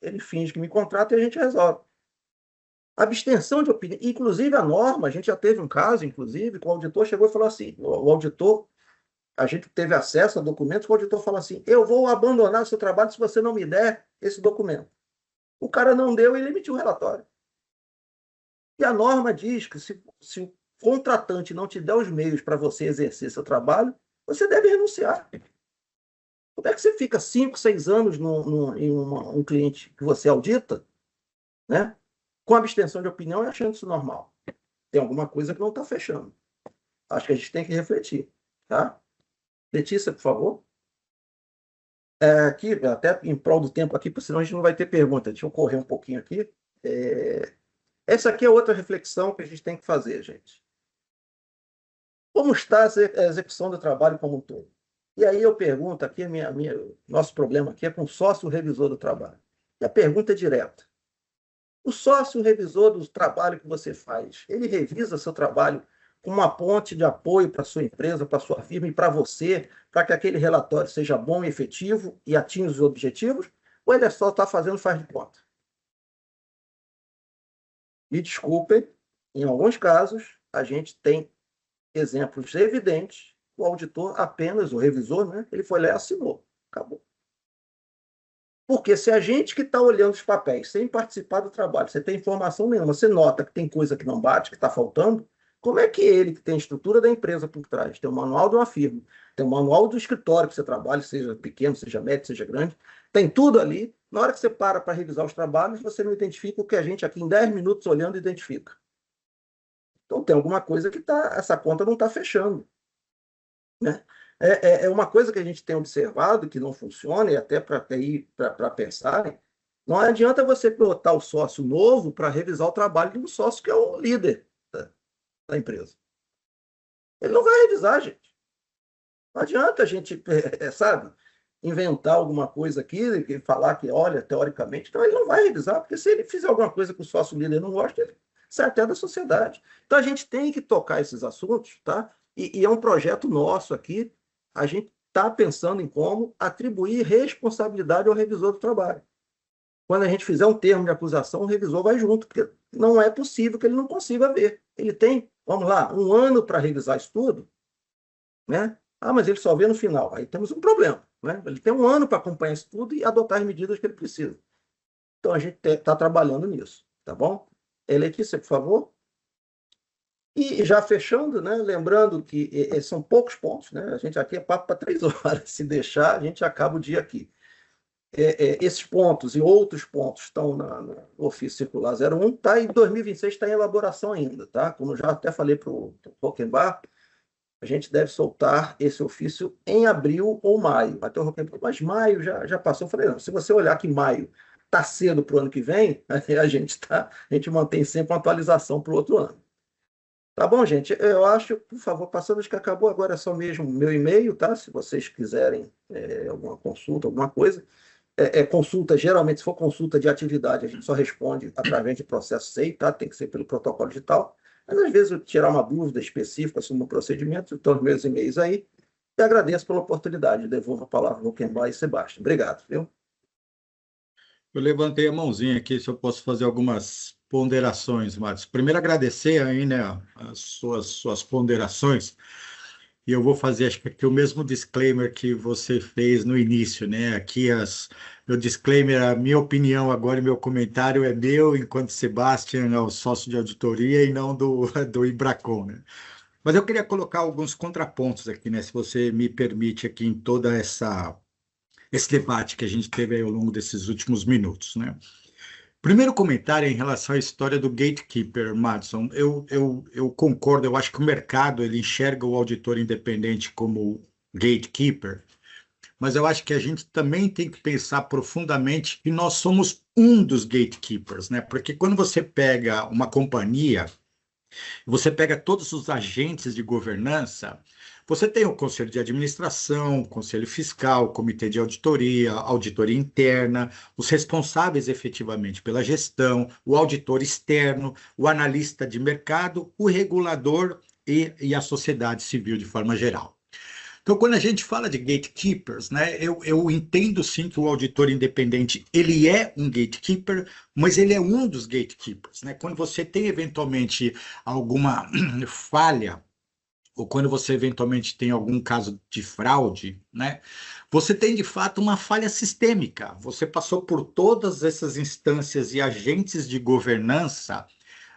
ele finge que me contrata e a gente resolve. Abstenção de opinião. Inclusive, a norma, a gente já teve um caso, inclusive, que o auditor chegou e falou assim, o auditor A gente teve acesso a documentos que o auditor fala assim: eu vou abandonar o seu trabalho se você não me der esse documento. O cara não deu e ele emitiu o relatório. E a norma diz que se o contratante não te der os meios para você exercer seu trabalho, você deve renunciar. Como é que você fica 5, 6 anos em um cliente que você audita, né, com abstenção de opinião e achando isso normal? Tem alguma coisa que não está fechando. Acho que a gente tem que refletir. Tá? Letícia, por favor. Aqui, até em prol do tempo aqui, porque senão a gente não vai ter pergunta. Deixa eu correr um pouquinho aqui. Essa aqui é outra reflexão que a gente tem que fazer, gente. Como está a execução do trabalho como um todo? E aí eu pergunto, aqui nosso problema aqui é com o sócio revisor do trabalho. E a pergunta é direta. O sócio revisor do trabalho que você faz, ele revisa seu trabalho como uma ponte de apoio para a sua empresa, para a sua firma e para você, para que aquele relatório seja bom e efetivo e atinja os objetivos? Ou ele só está fazendo faz de conta? Me desculpem, em alguns casos, a gente tem exemplos evidentes. O auditor apenas, o revisor, né, ele foi lá e assinou. Acabou. Porque se a gente que está olhando os papéis, sem participar do trabalho, você tem informação nenhuma, você nota que tem coisa que não bate, que está faltando, como é que ele, que tem a estrutura da empresa por trás, tem o manual de uma firma, tem o manual do escritório que você trabalha, seja pequeno, seja médio, seja grande, tem tudo ali, na hora que você para revisar os trabalhos, você não identifica o que a gente aqui em 10 minutos olhando identifica. Então tem alguma coisa que essa conta não está fechando. Né? É uma coisa que a gente tem observado que não funciona, e até para pensar, não adianta você botar o sócio novo para revisar o trabalho de um sócio que é o líder da empresa. Ele não vai revisar, gente. Não adianta a gente, sabe, inventar alguma coisa aqui e falar que, olha, teoricamente, então ele não vai revisar, porque se ele fizer alguma coisa que o sócio líder não gosta, ele sai até da sociedade. Então a gente tem que tocar esses assuntos, tá? E é um projeto nosso aqui, a gente está pensando em como atribuir responsabilidade ao revisor do trabalho. Quando a gente fizer um termo de acusação, o revisor vai junto, porque não é possível que ele não consiga ver. Ele tem, vamos lá, 1 ano para revisar isso tudo, né? Mas ele só vê no final. Aí temos um problema, né? Ele tem 1 ano para acompanhar isso tudo e adotar as medidas que ele precisa. Então a gente está trabalhando nisso, tá bom? Letícia, por favor. E já fechando, né, lembrando que são poucos pontos, né, a gente aqui é papo para 3 horas, se deixar, a gente acaba o dia aqui. Esses pontos e outros pontos estão no ofício circular 01, tá, e 2026 está em elaboração ainda, tá? Como eu já até falei para o Rockenbach, a gente deve soltar esse ofício em abril ou maio. Até o Rockenbach, mas maio já passou. Eu falei, não, se você olhar que maio está cedo para o ano que vem, a gente mantém sempre uma atualização para o outro ano. Tá bom, gente? Eu acho, por favor, passando, acho que acabou agora, é só mesmo meu e-mail, tá? Se vocês quiserem alguma consulta, alguma coisa. Consulta, geralmente, se for consulta de atividade, a gente só responde através de processo SEI, tá? Tem que ser pelo protocolo digital. Mas, às vezes, eu tirar uma dúvida específica sobre o procedimento, então, os meus e-mails aí. E agradeço pela oportunidade. Devolvo a palavra ao Rockenbach e Sebastião. Obrigado, viu? Eu levantei a mãozinha aqui, se eu posso fazer algumas ponderações, Marcos. Primeiro, agradecer aí, né, as suas ponderações, e eu vou fazer, acho que aqui o mesmo disclaimer que você fez no início, né? Aqui meu disclaimer, a minha opinião agora e meu comentário é meu, enquanto Sebastião é o sócio de auditoria e não do Ibracon, né? Mas eu queria colocar alguns contrapontos aqui, né? Se você me permite, aqui em toda esse debate que a gente teve aí ao longo desses últimos minutos, né? Primeiro comentário é em relação à história do gatekeeper, Madison. Eu concordo, eu acho que o mercado ele enxerga o auditor independente como gatekeeper, mas eu acho que a gente também tem que pensar profundamente que nós somos um dos gatekeepers, né? Porque quando você pega uma companhia, você pega todos os agentes de governança, você tem o conselho de administração, o conselho fiscal, o comitê de auditoria, auditoria interna, os responsáveis efetivamente pela gestão, o auditor externo, o analista de mercado, o regulador e a sociedade civil de forma geral. Então, quando a gente fala de gatekeepers, né, eu entendo sim que o auditor independente, ele é um gatekeeper, mas ele é um dos gatekeepers, né? Quando você tem eventualmente alguma falha ou quando você eventualmente tem algum caso de fraude, né, você tem de fato uma falha sistêmica. Você passou por todas essas instâncias e agentes de governança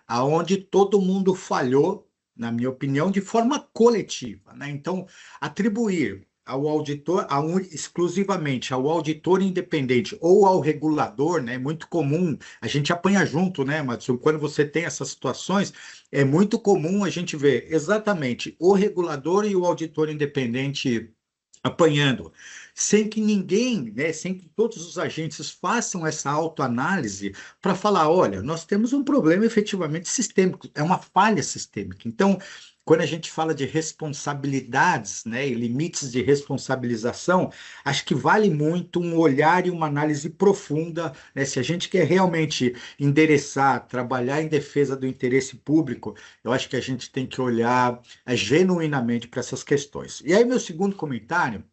aonde todo mundo falhou, na minha opinião, de forma coletiva, né? Então, atribuir ao auditor, exclusivamente ao auditor independente ou ao regulador, né? É muito comum, a gente apanha junto, né, Matsu? Quando você tem essas situações, é muito comum a gente ver exatamente o regulador e o auditor independente apanhando, sem que ninguém, né, sem que todos os agentes façam essa autoanálise para falar, olha, nós temos um problema efetivamente sistêmico, é uma falha sistêmica. Então, quando a gente fala de responsabilidades, né, e limites de responsabilização, acho que vale muito um olhar e uma análise profunda, né, se a gente quer realmente endereçar, trabalhar em defesa do interesse público, eu acho que a gente tem que olhar genuinamente para essas questões. E aí, meu segundo comentário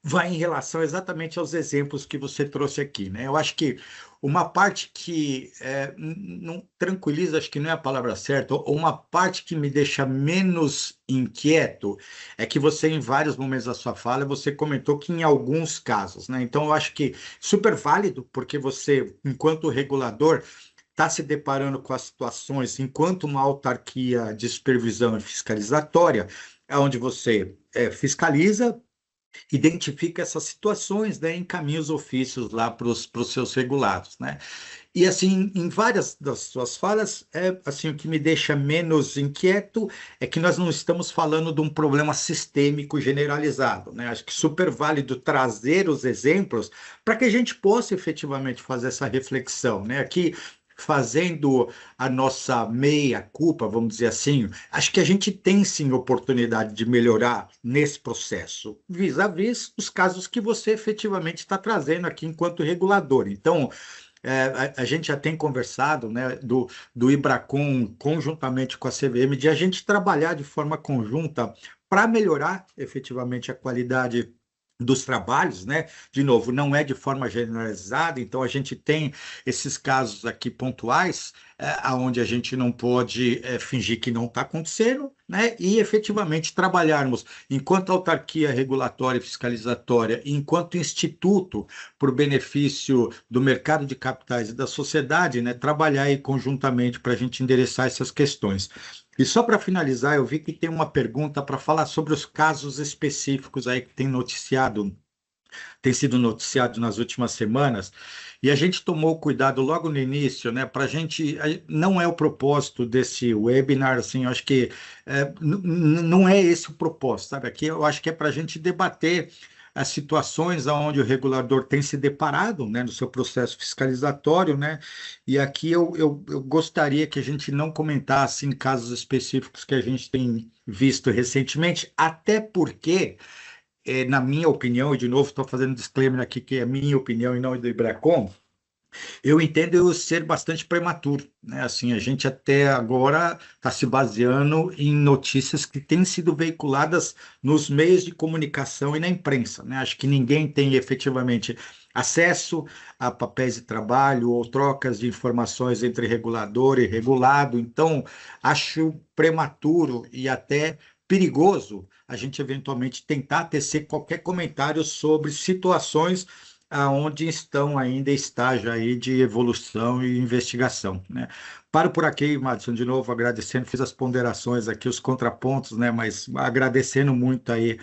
vai em relação exatamente aos exemplos que você trouxe aqui, né? Eu acho que uma parte que não tranquiliza, acho que não é a palavra certa, ou uma parte que me deixa menos inquieto é que você, em vários momentos da sua fala, você comentou que em alguns casos, né? Então, eu acho que super válido, porque você, enquanto regulador, está se deparando com as situações enquanto uma autarquia de supervisão e fiscalizatória, onde você fiscaliza, identifica essas situações, né, encaminha os ofícios lá para os seus regulados, né? E assim, em várias das suas falas, assim, o que me deixa menos inquieto é que nós não estamos falando de um problema sistêmico generalizado, né? Acho que super válido trazer os exemplos para que a gente possa efetivamente fazer essa reflexão, né? Aqui fazendo a nossa meia-culpa, vamos dizer assim, acho que a gente tem sim oportunidade de melhorar nesse processo, vis-à-vis os casos que você efetivamente está trazendo aqui enquanto regulador. Então, a gente já tem conversado, né, do Ibracon conjuntamente com a CVM, de a gente trabalhar de forma conjunta para melhorar efetivamente a qualidade dos trabalhos, né? De novo, não é de forma generalizada, então a gente tem esses casos aqui pontuais, onde a gente não pode fingir que não está acontecendo, né? E efetivamente trabalharmos enquanto autarquia regulatória e fiscalizatória, enquanto instituto para o benefício do mercado de capitais e da sociedade, né? Trabalhar aí conjuntamente para a gente endereçar essas questões. E só para finalizar, eu vi que tem uma pergunta para falar sobre os casos específicos aí que tem sido noticiado nas últimas semanas, e a gente tomou cuidado logo no início, né, para a gente, não é o propósito desse webinar, assim, eu acho que não é esse o propósito, sabe, aqui eu acho que é para a gente debater as situações onde o regulador tem se deparado, né, no seu processo fiscalizatório, né, e aqui eu gostaria que a gente não comentasse em casos específicos que a gente tem visto recentemente, até porque na minha opinião, e de novo estou fazendo um disclaimer aqui que é minha opinião e não do Ibracon, eu entendo eu ser bastante prematuro, né? Assim, a gente até agora está se baseando em notícias que têm sido veiculadas nos meios de comunicação e na imprensa, né? Acho que ninguém tem efetivamente acesso a papéis de trabalho ou trocas de informações entre regulador e regulado, então acho prematuro e até perigoso a gente eventualmente tentar tecer qualquer comentário sobre situações aonde estão ainda em estágio aí de evolução e investigação, né? Paro por aqui, Madison, de novo agradecendo, fiz as ponderações aqui, os contrapontos, né? Mas agradecendo muito aí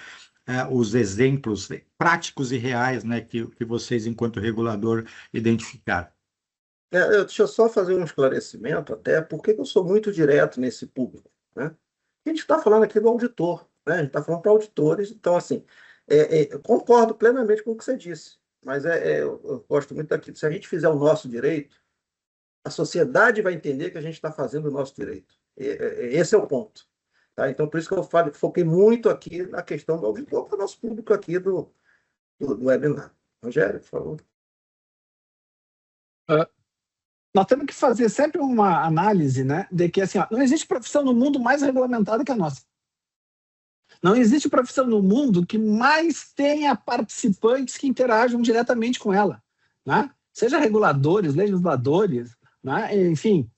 os exemplos práticos e reais, né? Que vocês, enquanto regulador, identificaram. Deixa eu só fazer um esclarecimento até, porque eu sou muito direto nesse público, né? A gente está falando aqui do auditor, né? A gente está falando para auditores, então, assim, eu concordo plenamente com o que você disse, mas eu gosto muito daquilo. Se a gente fizer o nosso direito, a sociedade vai entender que a gente está fazendo o nosso direito. Esse é o ponto. Tá? Então, por isso que eu foquei muito aqui na questão do auditor para o nosso público aqui do webinar. Rogério, por favor. Nós temos que fazer sempre uma análise, né, de que assim, não existe profissão no mundo mais regulamentada que a nossa. Não existe profissão no mundo que mais tenha participantes que interajam diretamente com ela, né? Seja reguladores, legisladores, né? Enfim,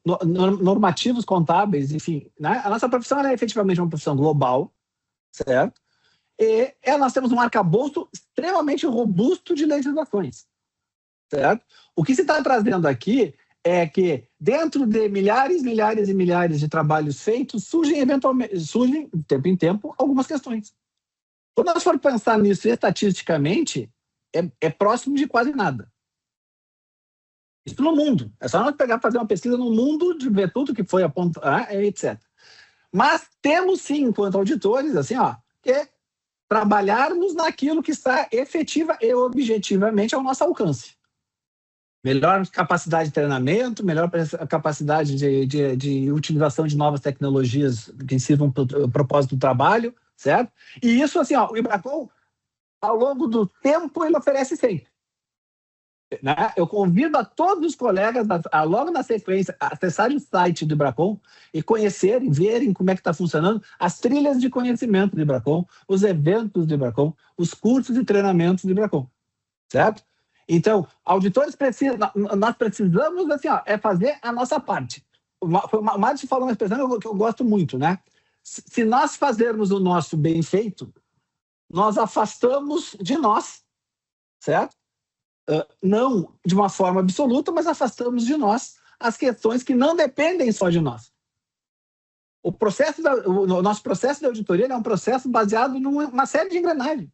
normativos contábeis, enfim. Né? A nossa profissão é efetivamente uma profissão global, certo? E nós temos um arcabouço extremamente robusto de legislações, certo? O que se está trazendo aqui é que, dentro de milhares e milhares de trabalhos feitos, surgem, de tempo em tempo, algumas questões. Quando nós formos pensar nisso estatisticamente, é próximo de quase nada. Isso no mundo. É só nós fazer uma pesquisa no mundo, de ver tudo que foi apontado, etc. Mas temos, sim, enquanto auditores, assim, que trabalharmos naquilo que está efetiva e objetivamente ao nosso alcance. Melhor capacidade de treinamento, melhor capacidade de utilização de novas tecnologias que sirvam para o propósito do trabalho, certo? E isso, assim, o Ibracon, ao longo do tempo, ele oferece sempre. Né? Eu convido a todos os colegas, logo na sequência, a acessarem o site do Ibracon e conhecerem, verem como é que está funcionando as trilhas de conhecimento do Ibracon, os eventos do Ibracon, os cursos e treinamentos do Ibracon, certo? Então, auditores nós precisamos, assim, fazer a nossa parte. O Márcio falou uma expressão que eu gosto muito, né? Se nós fazermos o nosso bem feito, nós afastamos de nós, certo? Não de uma forma absoluta, mas afastamos de nós as questões que não dependem só de nós. O nosso processo de auditoria é um processo baseado numa série de engrenagens.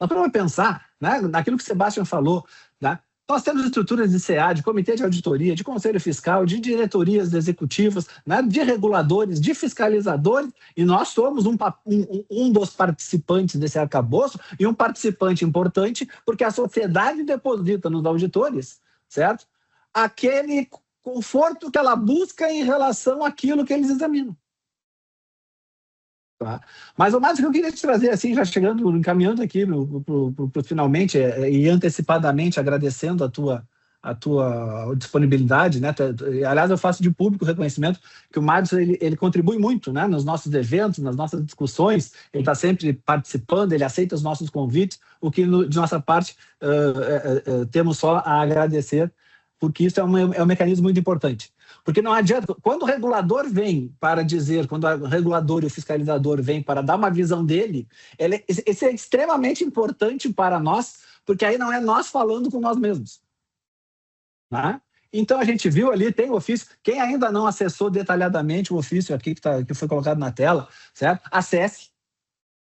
Nós podemos pensar, né, naquilo que o Sebastião falou, né? Nós temos estruturas de CA, de comitê de auditoria, de conselho fiscal, de diretorias executivas, né, de reguladores, de fiscalizadores, e nós somos um dos participantes desse arcabouço e um participante importante, porque a sociedade deposita nos auditores, certo? Aquele conforto que ela busca em relação àquilo que eles examinam. Tá? Mas o mais que eu queria te trazer, assim, já encaminhando aqui pro finalmente e antecipadamente agradecendo a tua disponibilidade, né? Aliás, eu faço de público reconhecimento que o Márcio ele contribui muito, né? Nos nossos eventos, nas nossas discussões, ele está sempre participando, ele aceita os nossos convites, o que de nossa parte temos só a agradecer, porque isso é um mecanismo muito importante. Porque não adianta, quando o regulador vem para dizer, quando o regulador e o fiscalizador vêm para dar uma visão dele, esse é extremamente importante para nós, porque aí não é nós falando com nós mesmos. Né? Então, a gente viu ali, tem o ofício, quem ainda não acessou detalhadamente o ofício aqui que foi colocado na tela, certo? Acesse,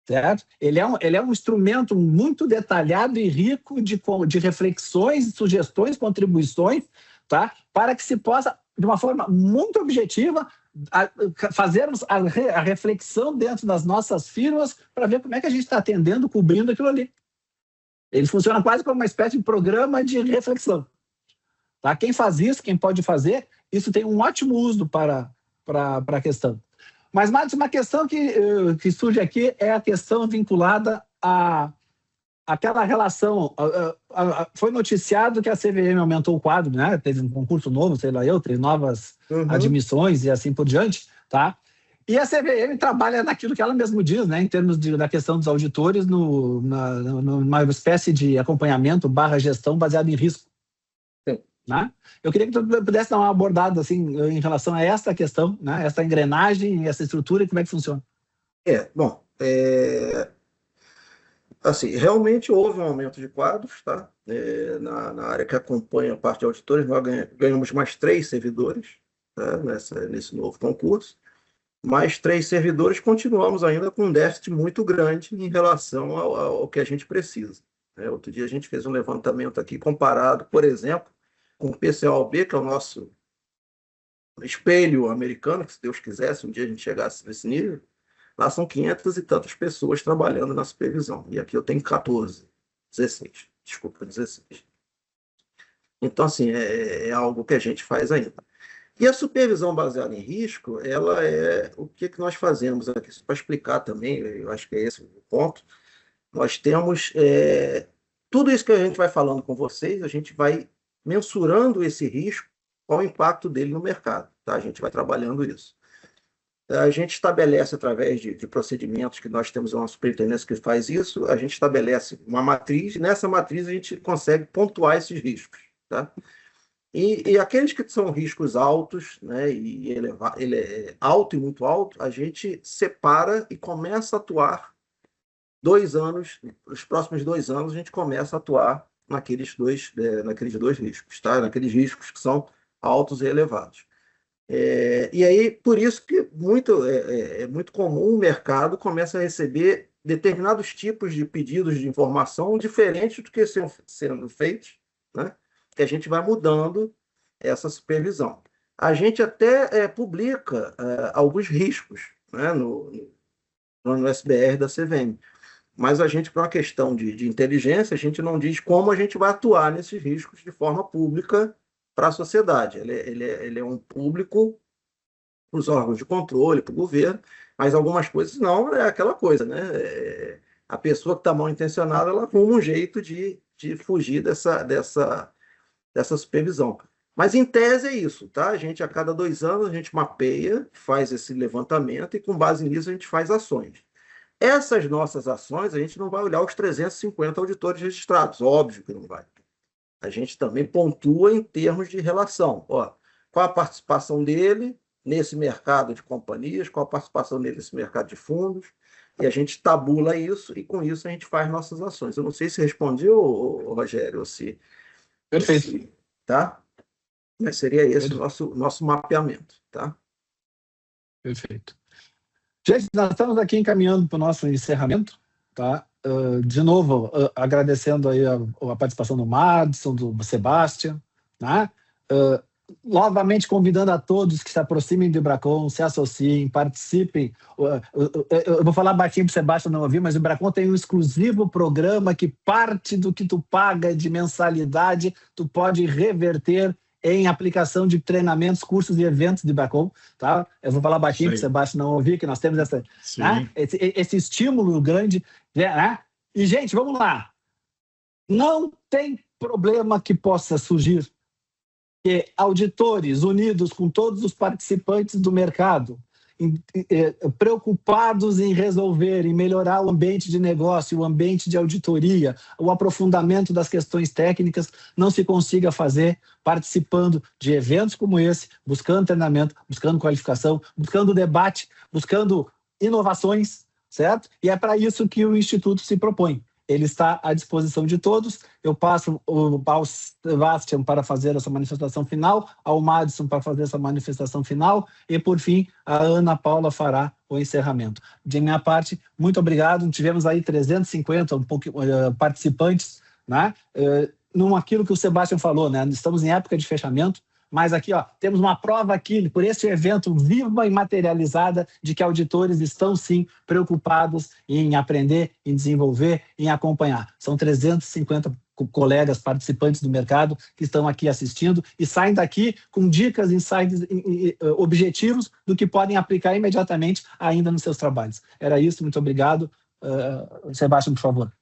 certo? Ele é um instrumento muito detalhado e rico de reflexões, sugestões, contribuições, tá? Para que se possa, de uma forma muito objetiva, fazermos a reflexão dentro das nossas firmas para ver como é que a gente está atendendo, cobrindo aquilo ali. Ele funciona quase como uma espécie de programa de reflexão. Tá? Quem faz isso, quem pode fazer, isso tem um ótimo uso para a questão. Mas, Márcio, uma questão que surge aqui é a questão vinculada àquela relação. Foi noticiado que a CVM aumentou o quadro, né? Teve um concurso novo, sei lá teve novas admissões e assim por diante, tá? E a CVM trabalha naquilo que ela mesma diz, né? Em termos da questão dos auditores, numa espécie de acompanhamento / gestão baseado em risco. Né? Eu queria que tu pudesse dar uma abordada assim, em relação a essa questão, né? Essa engrenagem, essa estrutura e como é que funciona. Bom, assim, realmente houve um aumento de quadros, tá? Na área que acompanha a parte de auditores, nós ganhamos mais 3 servidores, tá? Nesse novo concurso, mais 3 servidores, continuamos ainda com um déficit muito grande em relação ao que a gente precisa. Outro dia a gente fez um levantamento aqui comparado, por exemplo, com o PCOB, que é o nosso espelho americano, que se Deus quisesse, um dia a gente chegasse nesse nível, lá são 500 e tantas pessoas trabalhando na supervisão. E aqui eu tenho 16. Então, assim, é algo que a gente faz ainda. E a supervisão baseada em risco, ela é o que nós fazemos aqui. Para explicar também, eu acho que é esse o ponto. Nós temos tudo isso que a gente vai falando com vocês, a gente vai mensurando esse risco, qual o impacto dele no mercado. Tá? A gente vai trabalhando isso. A gente estabelece, através de procedimentos que nós temos uma superintendência que faz isso, a gente estabelece uma matriz, e nessa matriz a gente consegue pontuar esses riscos. Tá? E aqueles que são riscos altos, né, ele é alto e muito alto, a gente separa e começa a atuar 2 anos, os próximos 2 anos, a gente começa a atuar naqueles dois riscos, tá? Naqueles riscos que são altos e elevados. E aí, por isso que é muito comum o mercado começa a receber determinados tipos de pedidos de informação diferentes do que sendo feitos, né? Que a gente vai mudando essa supervisão. A gente até publica alguns riscos, né, no SBR da CVM, mas a gente, por uma questão de inteligência, a gente não diz como a gente vai atuar nesses riscos de forma pública para a sociedade. Ele é um público para os órgãos de controle, para o governo, mas algumas coisas não, é aquela coisa, né? A pessoa que está mal intencionada, ela arruma um jeito de fugir dessa supervisão. Mas, em tese, é isso, tá? A gente, a cada 2 anos, a gente mapeia, faz esse levantamento e, com base nisso, a gente faz ações. Essas nossas ações, a gente não vai olhar os 350 auditores registrados, óbvio que não vai. A gente também pontua em termos de relação. Ó, qual a participação dele nesse mercado de companhias, qual a participação dele nesse mercado de fundos, e a gente tabula isso, e com isso a gente faz nossas ações. Eu não sei se respondi, Rogério, ou se... Perfeito. Tá? Mas seria esse o nosso mapeamento, tá? Perfeito. Gente, nós estamos aqui encaminhando para o nosso encerramento, tá? De novo, agradecendo aí a participação do Madison, do Sebastião, né? Novamente convidando a todos que se aproximem do Ibracon, se associem, participem. Eu vou falar baixinho para o Sebastião não ouvir, mas o Ibracon tem um exclusivo programa que parte do que tu paga de mensalidade, tu pode reverter em aplicação de treinamentos, cursos e eventos de Ibracon, tá? Eu vou falar baixinho para o Sebastião não ouvir, que nós temos né? esse estímulo grande, né? E, gente, vamos lá. Não tem problema que possa surgir que auditores unidos com todos os participantes do mercado, preocupados em resolver, em melhorar o ambiente de negócio, o ambiente de auditoria, o aprofundamento das questões técnicas, não se consiga fazer participando de eventos como esse, buscando treinamento, buscando qualificação, buscando debate, buscando inovações, certo? E é para isso que o Instituto se propõe. Ele está à disposição de todos. Eu passo ao Sebastião para fazer essa manifestação final, ao Madison para fazer essa manifestação final e, por fim, a Ana Paula fará o encerramento. De minha parte, muito obrigado. Tivemos aí 350 participantes, né? Aquilo que o Sebastião falou, né? Estamos em época de fechamento, mas aqui, ó, temos uma prova aqui, por este evento viva e materializada, de que auditores estão, sim, preocupados em aprender, em desenvolver, em acompanhar. São 350 colegas participantes do mercado que estão aqui assistindo e saem daqui com dicas, insights, objetivos do que podem aplicar imediatamente ainda nos seus trabalhos. Era isso, muito obrigado. Sebastião, por favor.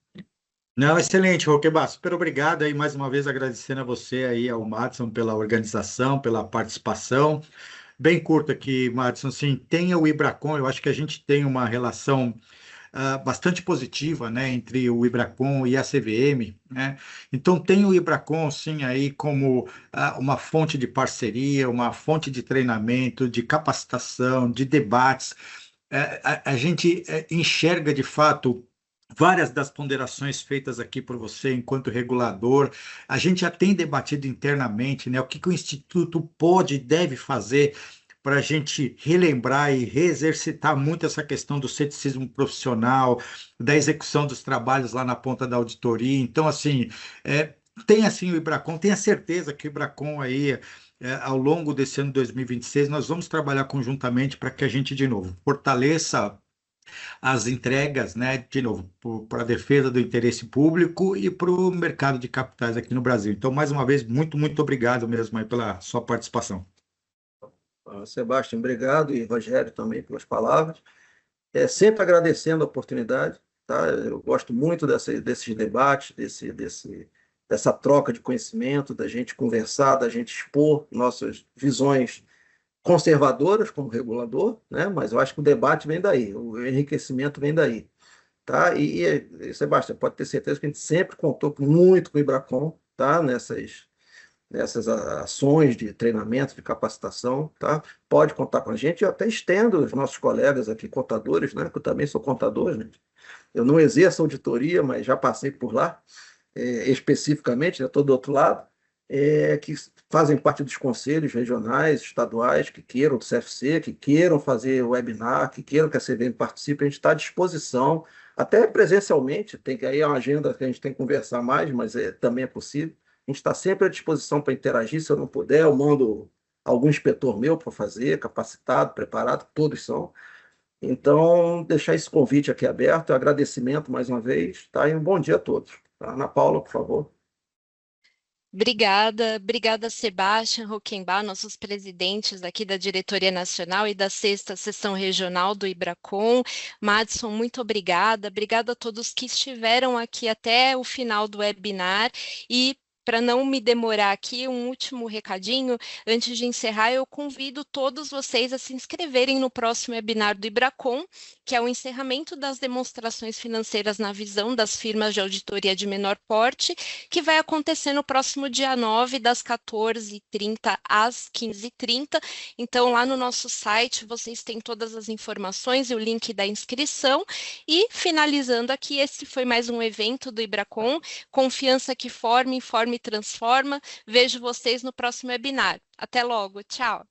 Não, excelente, Roquebar, super obrigado aí, mais uma vez agradecendo a você aí, ao Madison, pela organização, pela participação. Bem curto aqui, Madison, sim, tem o Ibracon, eu acho que a gente tem uma relação bastante positiva, né, entre o Ibracon e a CVM, né? Então tem o Ibracon, sim, aí como uma fonte de parceria, uma fonte de treinamento, de capacitação, de debates. A gente enxerga, de fato, várias das ponderações feitas aqui por você enquanto regulador. A gente já tem debatido internamente, né, o que o Instituto pode e deve fazer para a gente relembrar e reexercitar muito essa questão do ceticismo profissional, da execução dos trabalhos lá na ponta da auditoria. Então, assim, tem assim o Ibracon, tenha certeza que o Ibracon aí, ao longo desse ano 2026, nós vamos trabalhar conjuntamente para que a gente, de novo, fortaleça as entregas, né, de novo, para a defesa do interesse público e para o mercado de capitais aqui no Brasil. Então, mais uma vez, muito, muito obrigado mesmo aí pela sua participação. Sebastião, obrigado, e Rogério também pelas palavras. Sempre agradecendo a oportunidade, tá? Eu gosto muito desses debates, dessa troca de conhecimento, da gente conversar, da gente expor nossas visões conservadoras como regulador, né? Mas eu acho que o debate vem daí, o enriquecimento vem daí, tá? E Sebastião, pode ter certeza que a gente sempre contou muito com o Ibracon, tá? nessas ações de treinamento, de capacitação, tá? Pode contar com a gente. Eu até estendo os nossos colegas aqui, contadores, né? Que eu também sou contador, gente. Eu não exerço auditoria, mas já passei por lá, especificamente, já estou do outro lado, que fazem parte dos conselhos regionais, estaduais, que queiram do CFC, que queiram fazer webinar, que queiram que a CVM participe, a gente está à disposição, até presencialmente, tem que aí é uma agenda que a gente tem que conversar mais, mas também é possível. A gente está sempre à disposição para interagir, se eu não puder, eu mando algum inspetor meu para fazer, capacitado, preparado, todos são. Então, deixar esse convite aqui aberto, agradecimento mais uma vez, tá? E um bom dia a todos. Tá? Ana Paula, por favor. Obrigada, Sebastião Rockenbach, nossos presidentes aqui da Diretoria Nacional e da 6ª Seção Regional do IBRACON. Madison, muito obrigada a todos que estiveram aqui até o final do webinar e para não me demorar aqui, um último recadinho, antes de encerrar, eu convido todos vocês a se inscreverem no próximo webinar do IBRACON, que é o encerramento das demonstrações financeiras na visão das firmas de auditoria de menor porte, que vai acontecer no próximo dia 9, das 14h30 às 15h30. Então, lá no nosso site, vocês têm todas as informações e o link da inscrição. E, finalizando aqui, esse foi mais um evento do IBRACON, confiança que forma, informa e transforma. Vejo vocês no próximo webinar. Até logo, tchau!